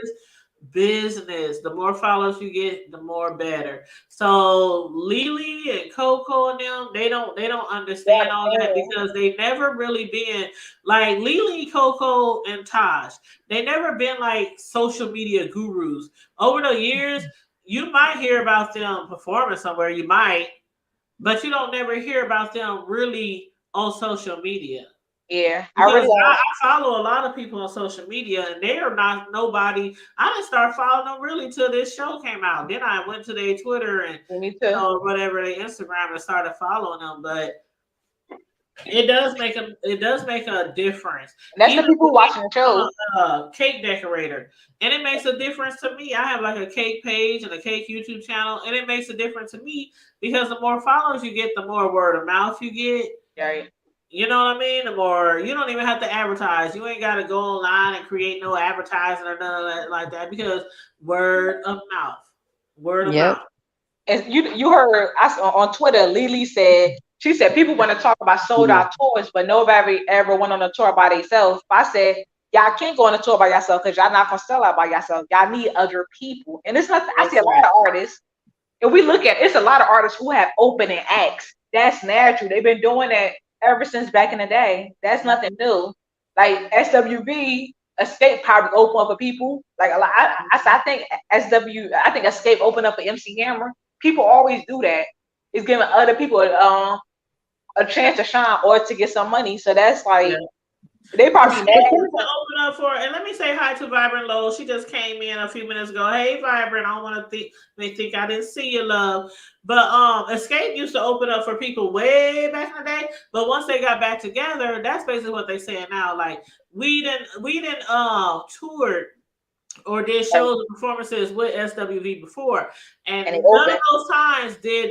business. The more followers you get, the more better. So Lily and Coco and them, they don't understand all that because they never really been like Lily, Coco, and Taj. They never been like social media gurus. Over the years, you might hear about them performing somewhere, you might, but you don't never hear about them really on social media. Yeah, I follow a lot of people on social media, and they are not nobody. I didn't start following them really till this show came out. Then I went to their Twitter and whatever their Instagram and started following them. But it does make a difference. And that's the people watching the show. Cake decorator, and it makes a difference to me. I have like a cake page and a cake YouTube channel, and it makes a difference to me because the more followers you get, the more word of mouth you get. Right. You know what I mean? The more you don't even have to advertise. You ain't got to go online and create no advertising or none of that like that because word of mouth. Word of mouth. And you heard on Twitter, Lily said, she said people want to talk about sold out tours, but nobody ever went on a tour by themselves. I said, y'all can't go on a tour by yourself because y'all not gonna sell out by yourself. Y'all need other people. And it's not. I see a lot of artists. If we look at it's a lot of artists who have opening acts. That's natural. They've been doing that ever since back in the day. That's nothing new. Like SWV Xscape probably open up for people. Like I think Xscape open up for MC Hammer. People always do that. It's giving other people a chance to shine or to get some money. So that's like they probably open up for. And let me say hi to Vibrant Low. She just came in a few minutes ago. Hey Vibrant, I don't want to think I didn't see you, love. But Xscape used to open up for people way back in the day. But once they got back together, that's basically what they saying now. Like we didn't toured or did shows and performances with SWV before, and none of those times did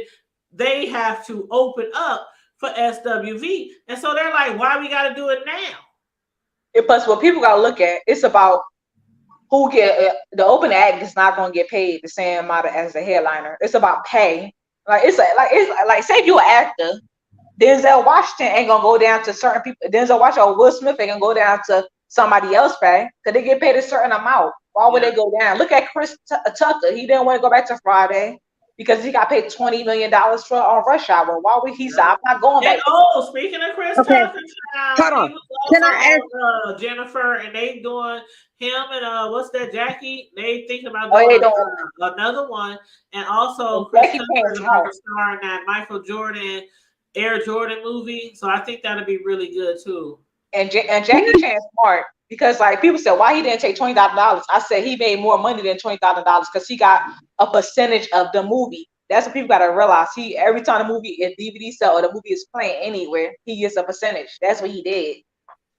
they have to open up for SWV. And so they're like, why we got to do it now? Plus, what people got to look at, it's about who get the open act is not going to get paid the same amount as the headliner. It's about pay. It's like say if you're an actor, Denzel Washington ain't gonna go down to certain people. Denzel Washington or Will Smith ain't gonna go down to somebody else pay because they get paid a certain amount. Why would they go down? Look at Chris Tucker. He didn't want to go back to Friday because he got paid $20 million for Rush Hour. Why would he say I'm not going back? Oh, speaking of Chris Tucker, hold on. Can I ask Jennifer and they doing him and what's that Jackie? They thinking about doing another one, and also Chris Tucker is about to star in that Michael Jordan Air Jordan movie. So I think that'll be really good too. And Jackie Chan smart because like people said why he didn't take $20,000. I said he made more money than $20,000 because he got a percentage of the movie. That's what people gotta realize. He every time the movie is DVD sell or the movie is playing anywhere, he gets a percentage. That's what he did.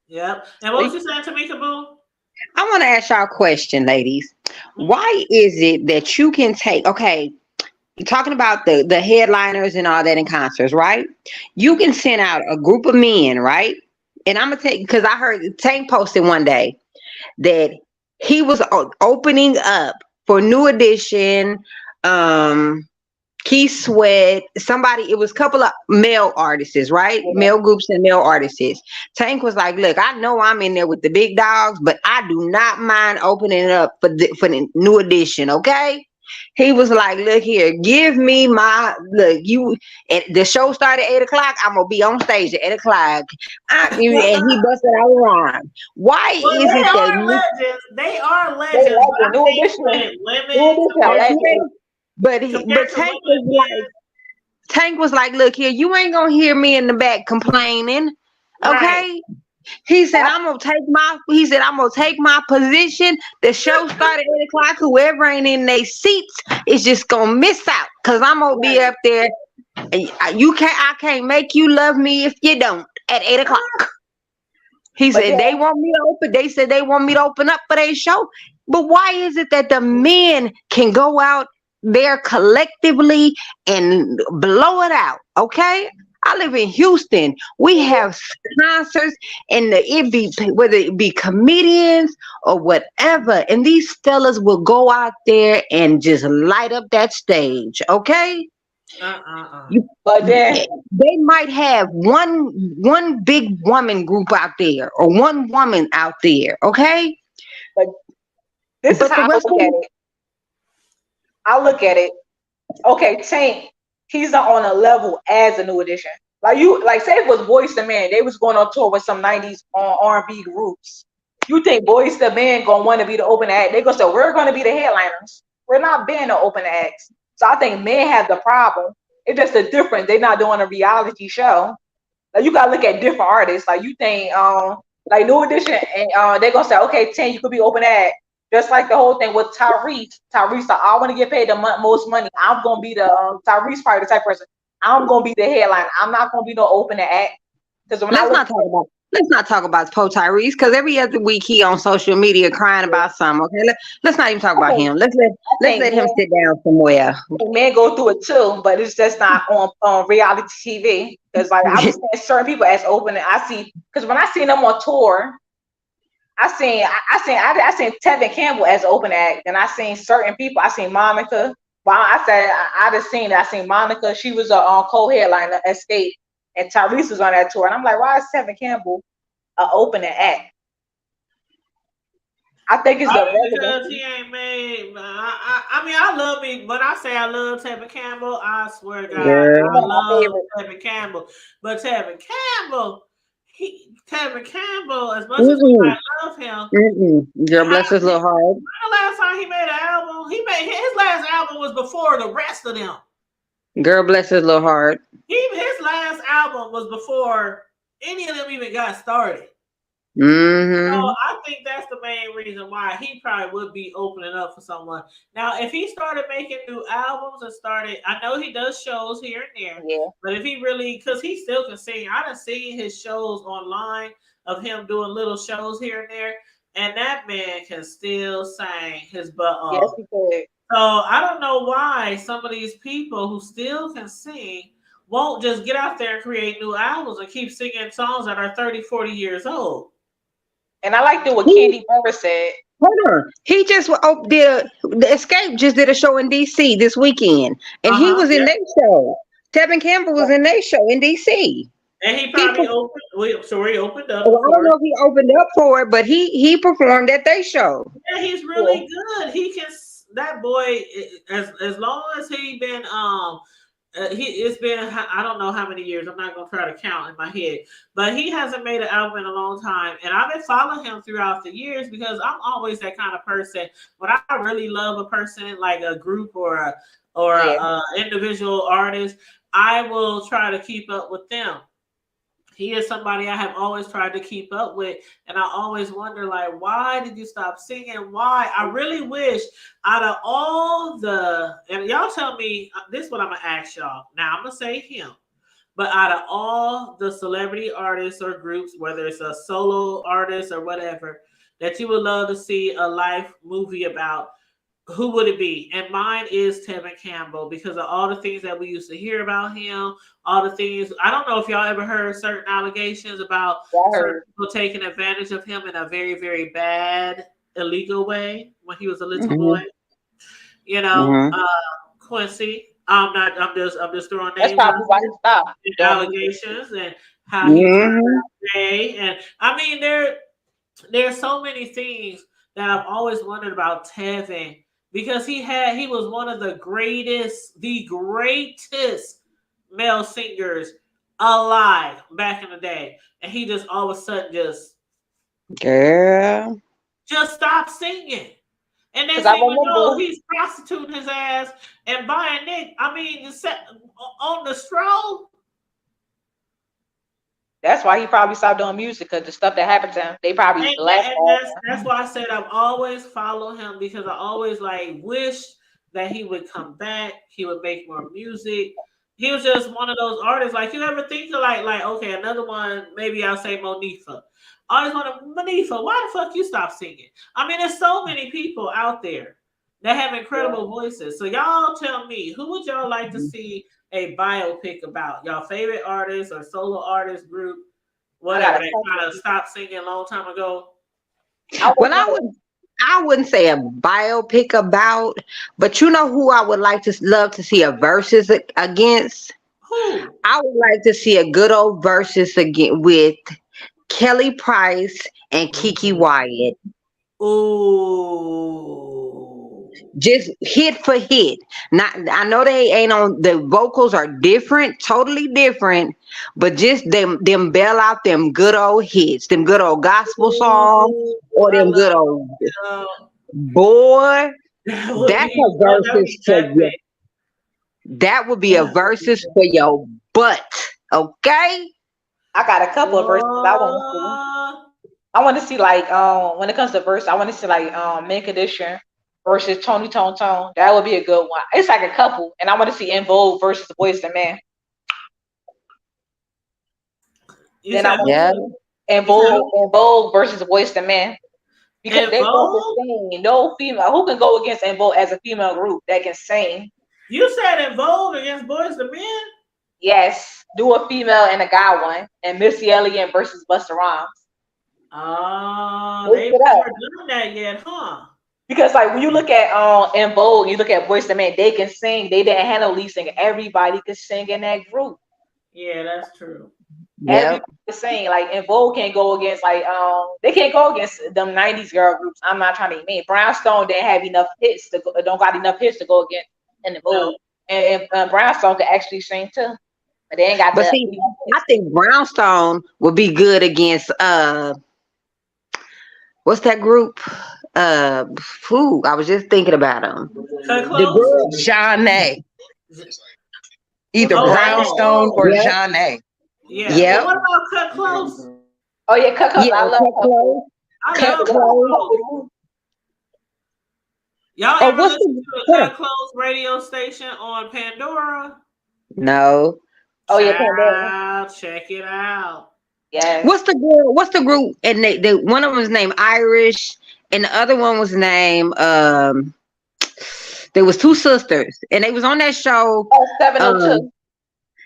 Yep. And what was you saying, Tamika Boo? I want to ask y'all a question, ladies. Why is it that you can take, you're talking about the headliners and all that in concerts, right? You can send out a group of men, right? And I'm going to take, because I heard Tank posted one day that he was opening up for New Edition, Keith Sweat, somebody, it was a couple of male artists, right? Yeah. Male groups and male artists. Tank was like, look, I know I'm in there with the big dogs, but I do not mind opening it up for the New Edition, okay? He was like, "Look here, give me my look. You the show started at 8 o'clock. I'm gonna be on stage at 8 o'clock." And he busted out a rhyme. Why Well, is it that they are They legends. But like I New think Edition. when New women Edition, I compared, like it. but compared to Tank women and was Tank was like, "Look here, you ain't gonna hear me in the back complaining, men, right? okay?" He said, I'm gonna take my position. The show started at 8 o'clock. Whoever ain't in their seats is just gonna miss out. Cause I'm gonna be up there. I can't make you love me if you don't at 8 o'clock. He But said they want me to open. They said they want me to open up for their show. But why is it that the men can go out there collectively and blow it out? Okay. I live in Houston. We have concerts, and whether it be comedians or whatever, and these fellas will go out there and just light up that stage. Okay. But then They might have one big woman group out there or one woman out there, okay? but this But is how the I rest look of at it. I look at it. Okay, Tank, he's not on a level as a New Edition. Like say if it was Boyz II Men, they was going on tour with some '90s R&B groups. You think Boyz II Men gonna want to be the open act? They gonna say we're gonna be the headliners. We're not being the open acts. So I think men have the problem. It's just the difference. They're not doing a reality show. Like you gotta look at different artists. Like you think like New Edition, and they're gonna say, okay, 10, you could be open act. Just like the whole thing with Tyrese. Tyrese, like, I want to get paid the most money. I'm gonna be the Tyrese probably the type of person. I'm gonna be the headline. I'm not gonna be no open act. Because when let's not talk about Poe Tyrese, because every other week he on social media crying about something. Okay, let's not even talk about him. Let's let him sit down somewhere. Men go through it too, but it's just not on reality TV. Because like I was seeing certain people as open, and I see because when I seen them on tour, I seen Tevin Campbell as open act, and I seen certain people. I seen Monica. Well, I just seen. I seen Monica. She was a co-headliner at Xscape, and Tyrese was on that tour. And I'm like, why is Tevin Campbell an opening act? I think it's because he ain't made. I mean, I love me. When I say I love Tevin Campbell, I swear to God, I love Tevin Campbell. But Tevin Campbell, as much as I love him, Girl, bless his little heart. The last time he made an album, his last album was before the rest of them. Girl, bless his little heart. His last album was before any of them even got started. So I think that's the main reason why he probably would be opening up for someone. Now, if he started making new albums and I know he does shows here and there, but if he really, because he still can sing. I done seen his shows online of him doing little shows here and there, and that man can still sing his butt off. Yes, he could. So I don't know why some of these people who still can sing won't just get out there and create new albums and keep singing songs that are 30, 40 years old. And I liked what Candy Burris said. Hold on. He just the Xscape just did a show in DC this weekend. And he was in their show. Tevin Campbell was in their show in DC. And he probably opened up. Well, I don't know if he opened up for it, but he performed at their show. Yeah, he's really good. He can, that boy, as long as he been it's been, I don't know how many years. I'm not gonna try to count in my head, but he hasn't made an album in a long time, and I've been following him throughout the years because I'm always that kind of person. When I really love a person, like a group or a individual artist, I will try to keep up with them. He is somebody I have always tried to keep up with, and I always wonder, like, why did you stop singing? Why? I really wish out of all and y'all tell me, this is what I'm going to ask y'all. Now, I'm going to say him, but out of all the celebrity artists or groups, whether it's a solo artist or whatever, that you would love to see a life movie about, who would it be? And mine is Tevin Campbell because of all the things that we used to hear about him, all the things. I don't know if y'all ever heard certain allegations about certain people taking advantage of him in a very, very bad, illegal way when he was a little boy. You know, Quincy. I'm just throwing names out. Allegations and how he turned gay. And I mean, there's so many things that I've always wondered about Tevin because he was one of the greatest male singers alive back in the day, and he just all of a sudden just stopped singing. And then he's prostituting his ass and buying Nick. I mean, on the stroll. That's why he probably stopped doing music, because the stuff that happened to him, they probably left. That's why I said I've always followed him, because I always wish that he would come back. He would make more music. He was just one of those artists. Like, you ever think of okay, another one, maybe I'll say Monifa. I always want to, Monifa, why the fuck you stop singing? I mean, there's so many people out there that have incredible voices. So y'all tell me, who would y'all like to see a biopic about? Y'all favorite artist or solo artist group, whatever, that kind of stopped singing a long time ago? Well, I wouldn't say a biopic about, but you know who I would love to see a versus against? Who? I would like to see a good old versus again with Kelly Price and Kiki Wyatt. Ooh. Just hit for hit. Not, I know they ain't on, the vocals are different, totally different, but just them bail out them good old hits, them good old gospel songs, or them good old boy. That's a versus for you. That would be a versus for your butt. Okay? I got a couple of verses I want to see. I want to see when it comes to verse, I want to see Mint Condition versus Tony Tone Tone. That would be a good one. It's like a couple, and I want to see En Vogue versus Boyz II Men. Then I want En Vogue versus Boyz II Men, because they both sing. No female who can go against En Vogue as a female group that can sing. You said En Vogue against Boyz II Men? Yes, do a female and a guy one, and Missy Elliott versus Busta Rhymes. Oh, they've never done that yet, huh? Because when you look at En Vogue, you look at Boyz II Men, they can sing. They didn't have no lead singer. Everybody could sing in that group. Yeah, that's true. Everybody could sing. En Vogue can't go against they can't go against them 90s girl groups. I'm not trying to mean. Brownstone didn't have enough hits don't got enough hits to go against En Vogue. And Brownstone could actually sing too. But they ain't got I think Brownstone would be good against what's that group? I was just thinking about them. The girl Jeanne. Either Brownstone or Jeanne. Yeah. Yep. What about Cut Close? Oh yeah, Cut Close. I love Cut Close. Y'all ever listen to a Cut Close radio station on Pandora? No. Oh yeah, Pandora. Check it out. Yeah. What's the group? And they one of them was named Irish, and the other one was named there was two sisters, and they was on that show. 702.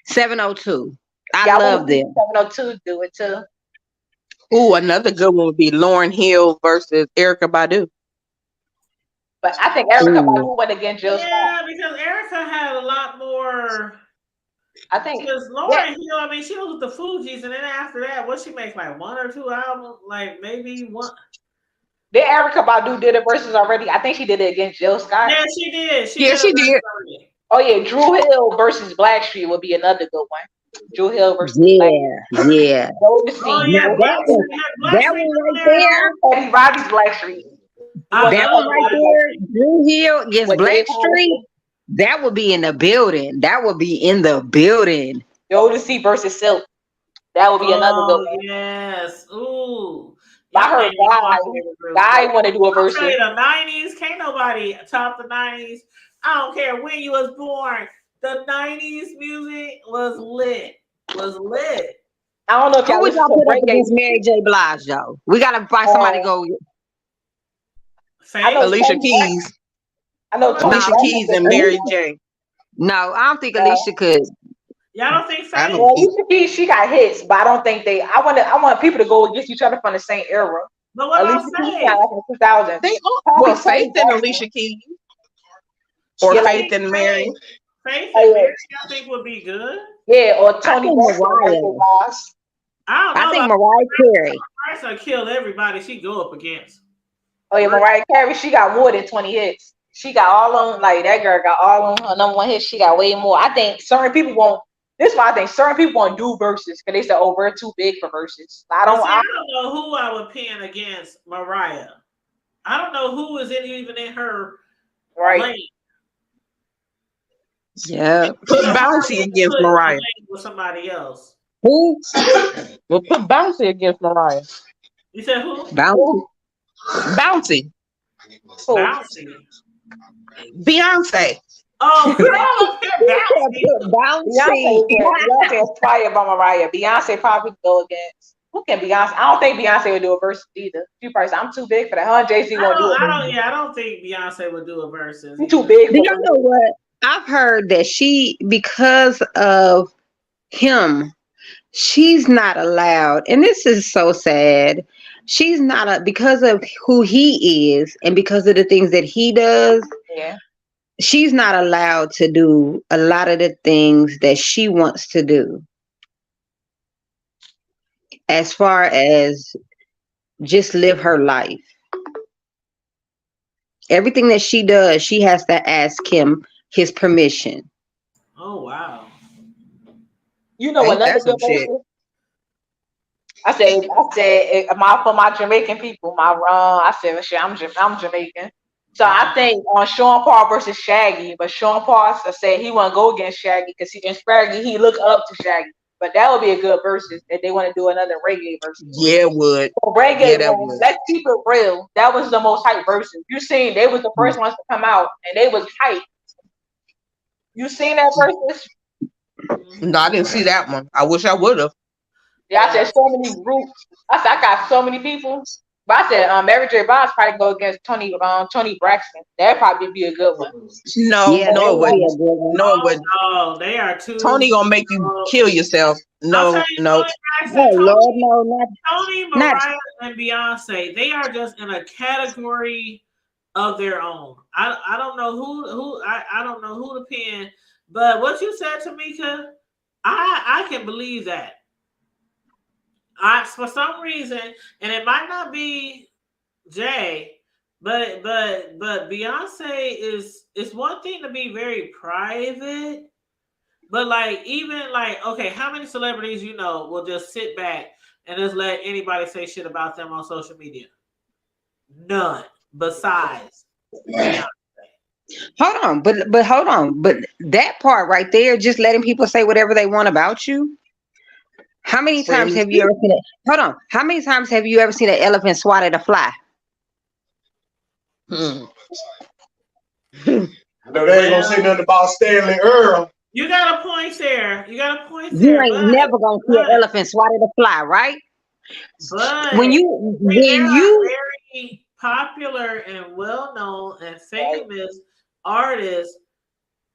702. I love them. 702 do it too. Ooh, another good one would be Lauryn Hill versus Erykah Badu. But I think Erykah Badu went against Jill Scott. Yeah, because Erykah had a lot more. I think because Lauryn Hill, I mean, she was with the Fugees, and then after that, what she make one or two albums, maybe one. Then Erykah Badu did it versus already. I think she did it against Jill Scott. Yeah, she did. She did. Oh yeah, Drew Hill versus Blackstreet would be another good one. Drew Hill versus Blackstreet. Oh yeah, that one right there. Eddie Robbie's Blackstreet. That one right there, Drew Hill against Blackstreet. That would be in the building. Jodeci versus Silk. That would be another good one. Yes. Ooh. I heard Guy want to do a versus. The 90s, can't nobody top the 90s. I don't care when you was born. The 90s music was lit. I don't know if y'all put up against Mary J. Blige though. We gotta find somebody to go. Alicia Keys. I know Alicia Keys and Mary J. No, I don't think Alicia could. Y'all don't think Faith? Alicia Keys, she got hits, but I don't think they. I want people to go against each other from the same era. But what Alicia Keys got in the 2000s. They all Faith and Alicia Keys, or Faith and Mary. Faith and Mary, I think would be good. Yeah, or Tony Mariah. I think Mariah Carey. Mariah kill everybody she go up against. Oh yeah, Mariah Carey, she got more than 20 hits. She got all on, like, that girl got all on her number one hit. She got way more. I think certain people won't. This is why I think certain people won't do verses because they say, "Oh, we're too big for verses." I don't know who I would pin against Mariah. I don't know who is even in her lane. Yeah, put Bouncy against Mariah with somebody else. Who? We'll put Bouncy against Mariah. You said who? Bouncy. Bouncy. Beyonce. Oh, Beyonce is probably about Mariah. Beyonce probably go against. Who can Beyonce? I don't think Beyonce would do a verse either. She probably said, I'm too big for that. Her and Jay-Z won't do it. I don't think Beyonce would do a versus. She's too big for you know what? I've heard that because of him, she's not allowed, and this is so sad. She's not because of who he is and because of the things that he does. Yeah. She's not allowed to do a lot of the things that she wants to do. As far as just live her life. Everything that she does, she has to ask him his permission. Oh, wow. You know another good verse? I said, for my Jamaican people, I said, shit, I'm Jamaican. So I think on Sean Paul versus Shaggy, but Sean Paul said he wouldn't go against Shaggy because he looked up to Shaggy. But that would be a good versus if they want to do another reggae versus. Yeah, it would. So reggae, let's keep it real. That was the most hype versus. You seen they was the first ones to come out and they was hype. You seen that versus? No, I didn't see that one. I wish I would have. Yeah, I said so many groups. I said I got so many people. But I said Mary J. Blige probably go against Tony Braxton. That'd probably be a good one. No, it wouldn't. No, it wouldn't. No, they are too. Tony gonna make you kill yourself. No. Tony, Mariah, and Beyonce, they are just in a category of their own. I don't know who I don't know who to pin, but what you said, Tamika, I can believe that. For some reason, and it might not be Jay, but Beyonce it's one thing to be very private, but like even like okay, how many celebrities will just sit back and just let anybody say shit about them on social media? None. Besides Beyonce. Hold on, but hold on, but that part right there, just letting people say whatever they want about you. How many times have you ever seen it? Hold on. How many times have you ever seen an elephant swat at a fly? No, they ain't gonna say nothing about Stanley Earl. You got a point there. You ain't never gonna see an elephant swat at a fly, right? But when you very popular and well-known and famous artists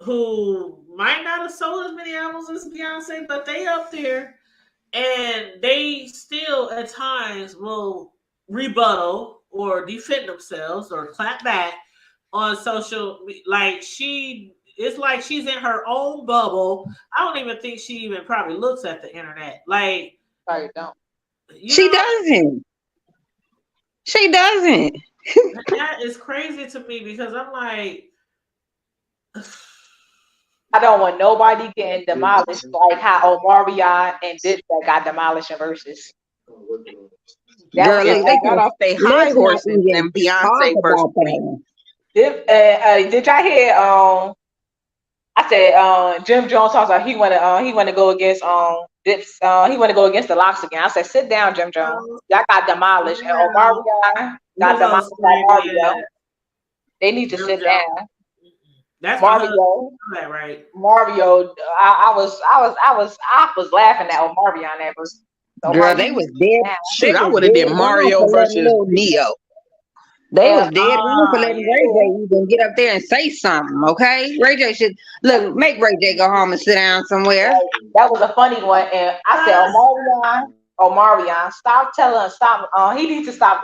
who might not have sold as many albums as Beyonce, but they up there. And they still at times will rebuttal or defend themselves or clap back on social. It's like she's in her own bubble. I don't even think she even probably looks at the internet. Like, I don't. She doesn't. That is crazy to me because I'm like, I don't want nobody getting demolished like how Omarion and Dipset got demolished in verses. Girl, they got off their high horses and Beyonce versus. Did y'all hear? I said Jim Jones talks about he want to go against Dips. He want to go against the Locks again. I said, sit down, Jim Jones. Y'all got demolished, and Omarion got demolished by Mario. They need to sit down. That's Mario, right? Mario, I was laughing at Omarion that verse. So girl, they was dead. Shit, I would have did Mario versus Neo. They was dead wrong for letting Ray J even get up there and say something. Okay, Ray J should make Ray J go home and sit down somewhere. That was a funny one, and I said, Omarion, he needs to stop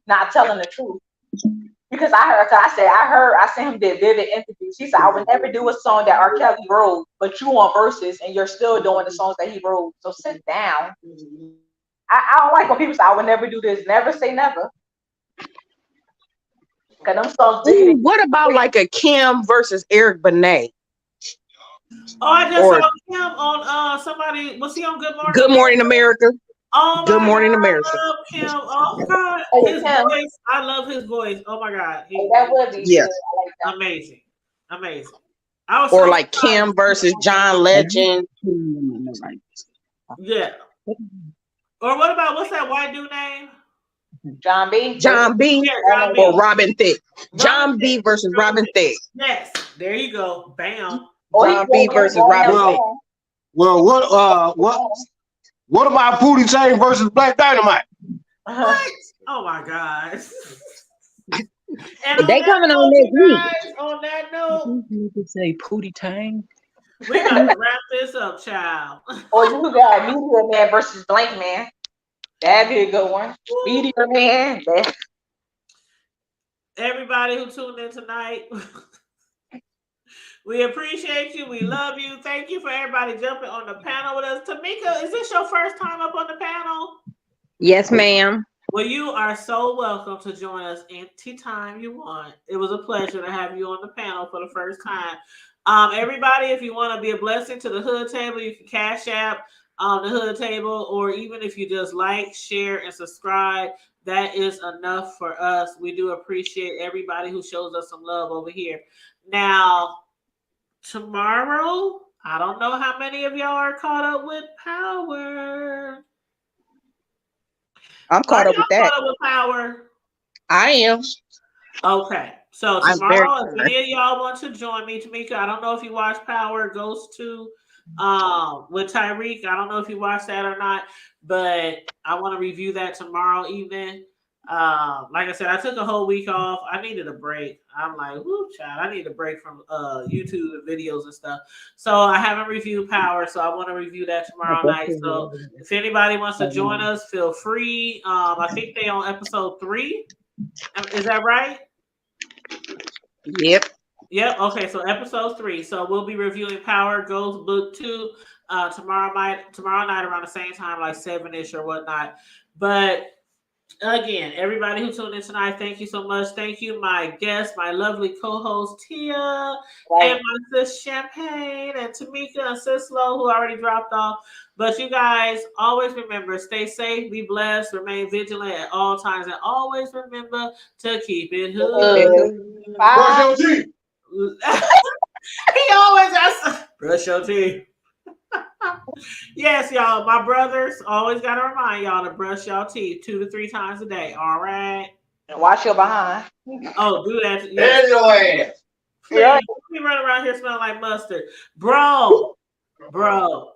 not telling the truth. Because I seen him did vivid interviews. He said, I would never do a song that R. Kelly wrote, but you on verses and you're still doing the songs that he wrote. So sit down. I don't like when people say, I would never do this. Never say never. Cause them songs Ooh, what about like a Kim versus Eric Benet? Oh, I just saw him on somebody. Was he on Good Morning? Good Morning America. Oh Good my Morning God, America. I love Kim. Oh God, his voice. I love his voice. Oh my God, that would be good. I like that. amazing, amazing. I was Or so like Kim versus John Legend. Yeah. Or what about what's that white dude name? John B. John B. Yeah, John or B. Robin Thicke. John B. versus Robin Thicke. Yes, there you go. Bam. John B. versus Robin Thicke. Well, what about Pootie Tang versus Black Dynamite? What? Oh my God. And they coming on next week. On that note, You could say Pootie Tang. we got to wrap this up, child. Or you got Meteor Man versus Blank Man. That'd be a good one. Meteor Man. Everybody who tuned in tonight, we appreciate you. We love you. Thank you for everybody jumping on the panel with us. Tamika, is this your first time up on the panel? Yes, ma'am. Well, you are so welcome to join us anytime you want. It was a pleasure to have you on the panel for the first time. Everybody, if you want to be a blessing to the Hood Table, you can Cash App the Hood Table, or even if you just like, share, and subscribe, that is enough for us. We do appreciate everybody who shows us some love over here. Now, tomorrow, I don't know how many of y'all are caught up with Power. I'm caught up with that. Caught up with Power. I am. Okay. So tomorrow, if any of y'all want to join me, Tamika, I don't know if you watch Power Ghost 2 with Tyreek. I don't know if you watched that or not, but I want to review that tomorrow evening. Like I said, I took a whole week off. I needed a break. I'm like, whoo, child, I need a break from YouTube and videos and stuff. So I haven't reviewed Power, so I want to review that tomorrow night. So if anybody wants to join us, feel free. I think they on episode 3. Is that right? Yep. Okay, so episode 3. So we'll be reviewing Power Ghost Book 2 tomorrow night around the same time, like 7-ish or whatnot. But again, everybody who tuned in tonight, thank you so much. Thank you, my guest, my lovely co-host Tia, and my sis Champagne, and Tamika and Sis Lo, who already dropped off. But you guys always remember, stay safe, be blessed, remain vigilant at all times, and always remember to keep it hood. Brush your teeth. He always asks, brush your teeth. Yes, y'all. My brothers always got to remind y'all to brush y'all teeth 2 to 3 times a day. All right. And wash your behind. Oh, do that. Yes. And your ass. Yeah. We run around here smelling like mustard, bro.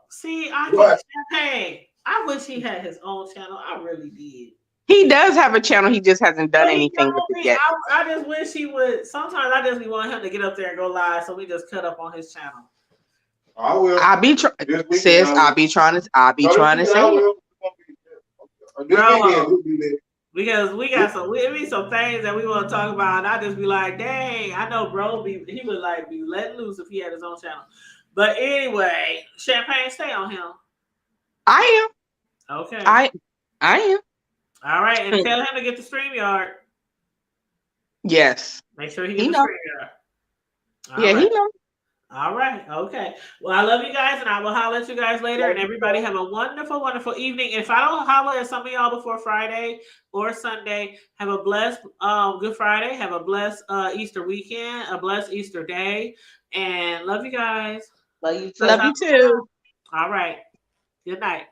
See, Champagne. I wish he had his own channel. I really did. He does have a channel. He just hasn't done anything with it yet. I just wish he would. Sometimes I just want him to get up there and go live, so we just cut up on his channel. I will. I'll be trying to say it. Because we got some things that we want to talk about, and I just be like, dang, I know bro he would like be let loose if he had his own channel. But anyway, Champagne, stay on him. I am. Okay. I am. All right, and tell him to get the StreamYard. Yes. Make sure he gets the StreamYard. Yeah, he knows. All right. Okay. Well, I love you guys, and I will holler at you guys later. And everybody have a wonderful, wonderful evening. If I don't holler at some of y'all before Friday or Sunday, have a blessed Good Friday. Have a blessed Easter weekend, a blessed Easter day, and love you guys. Love you too. Love you too. All right. Good night.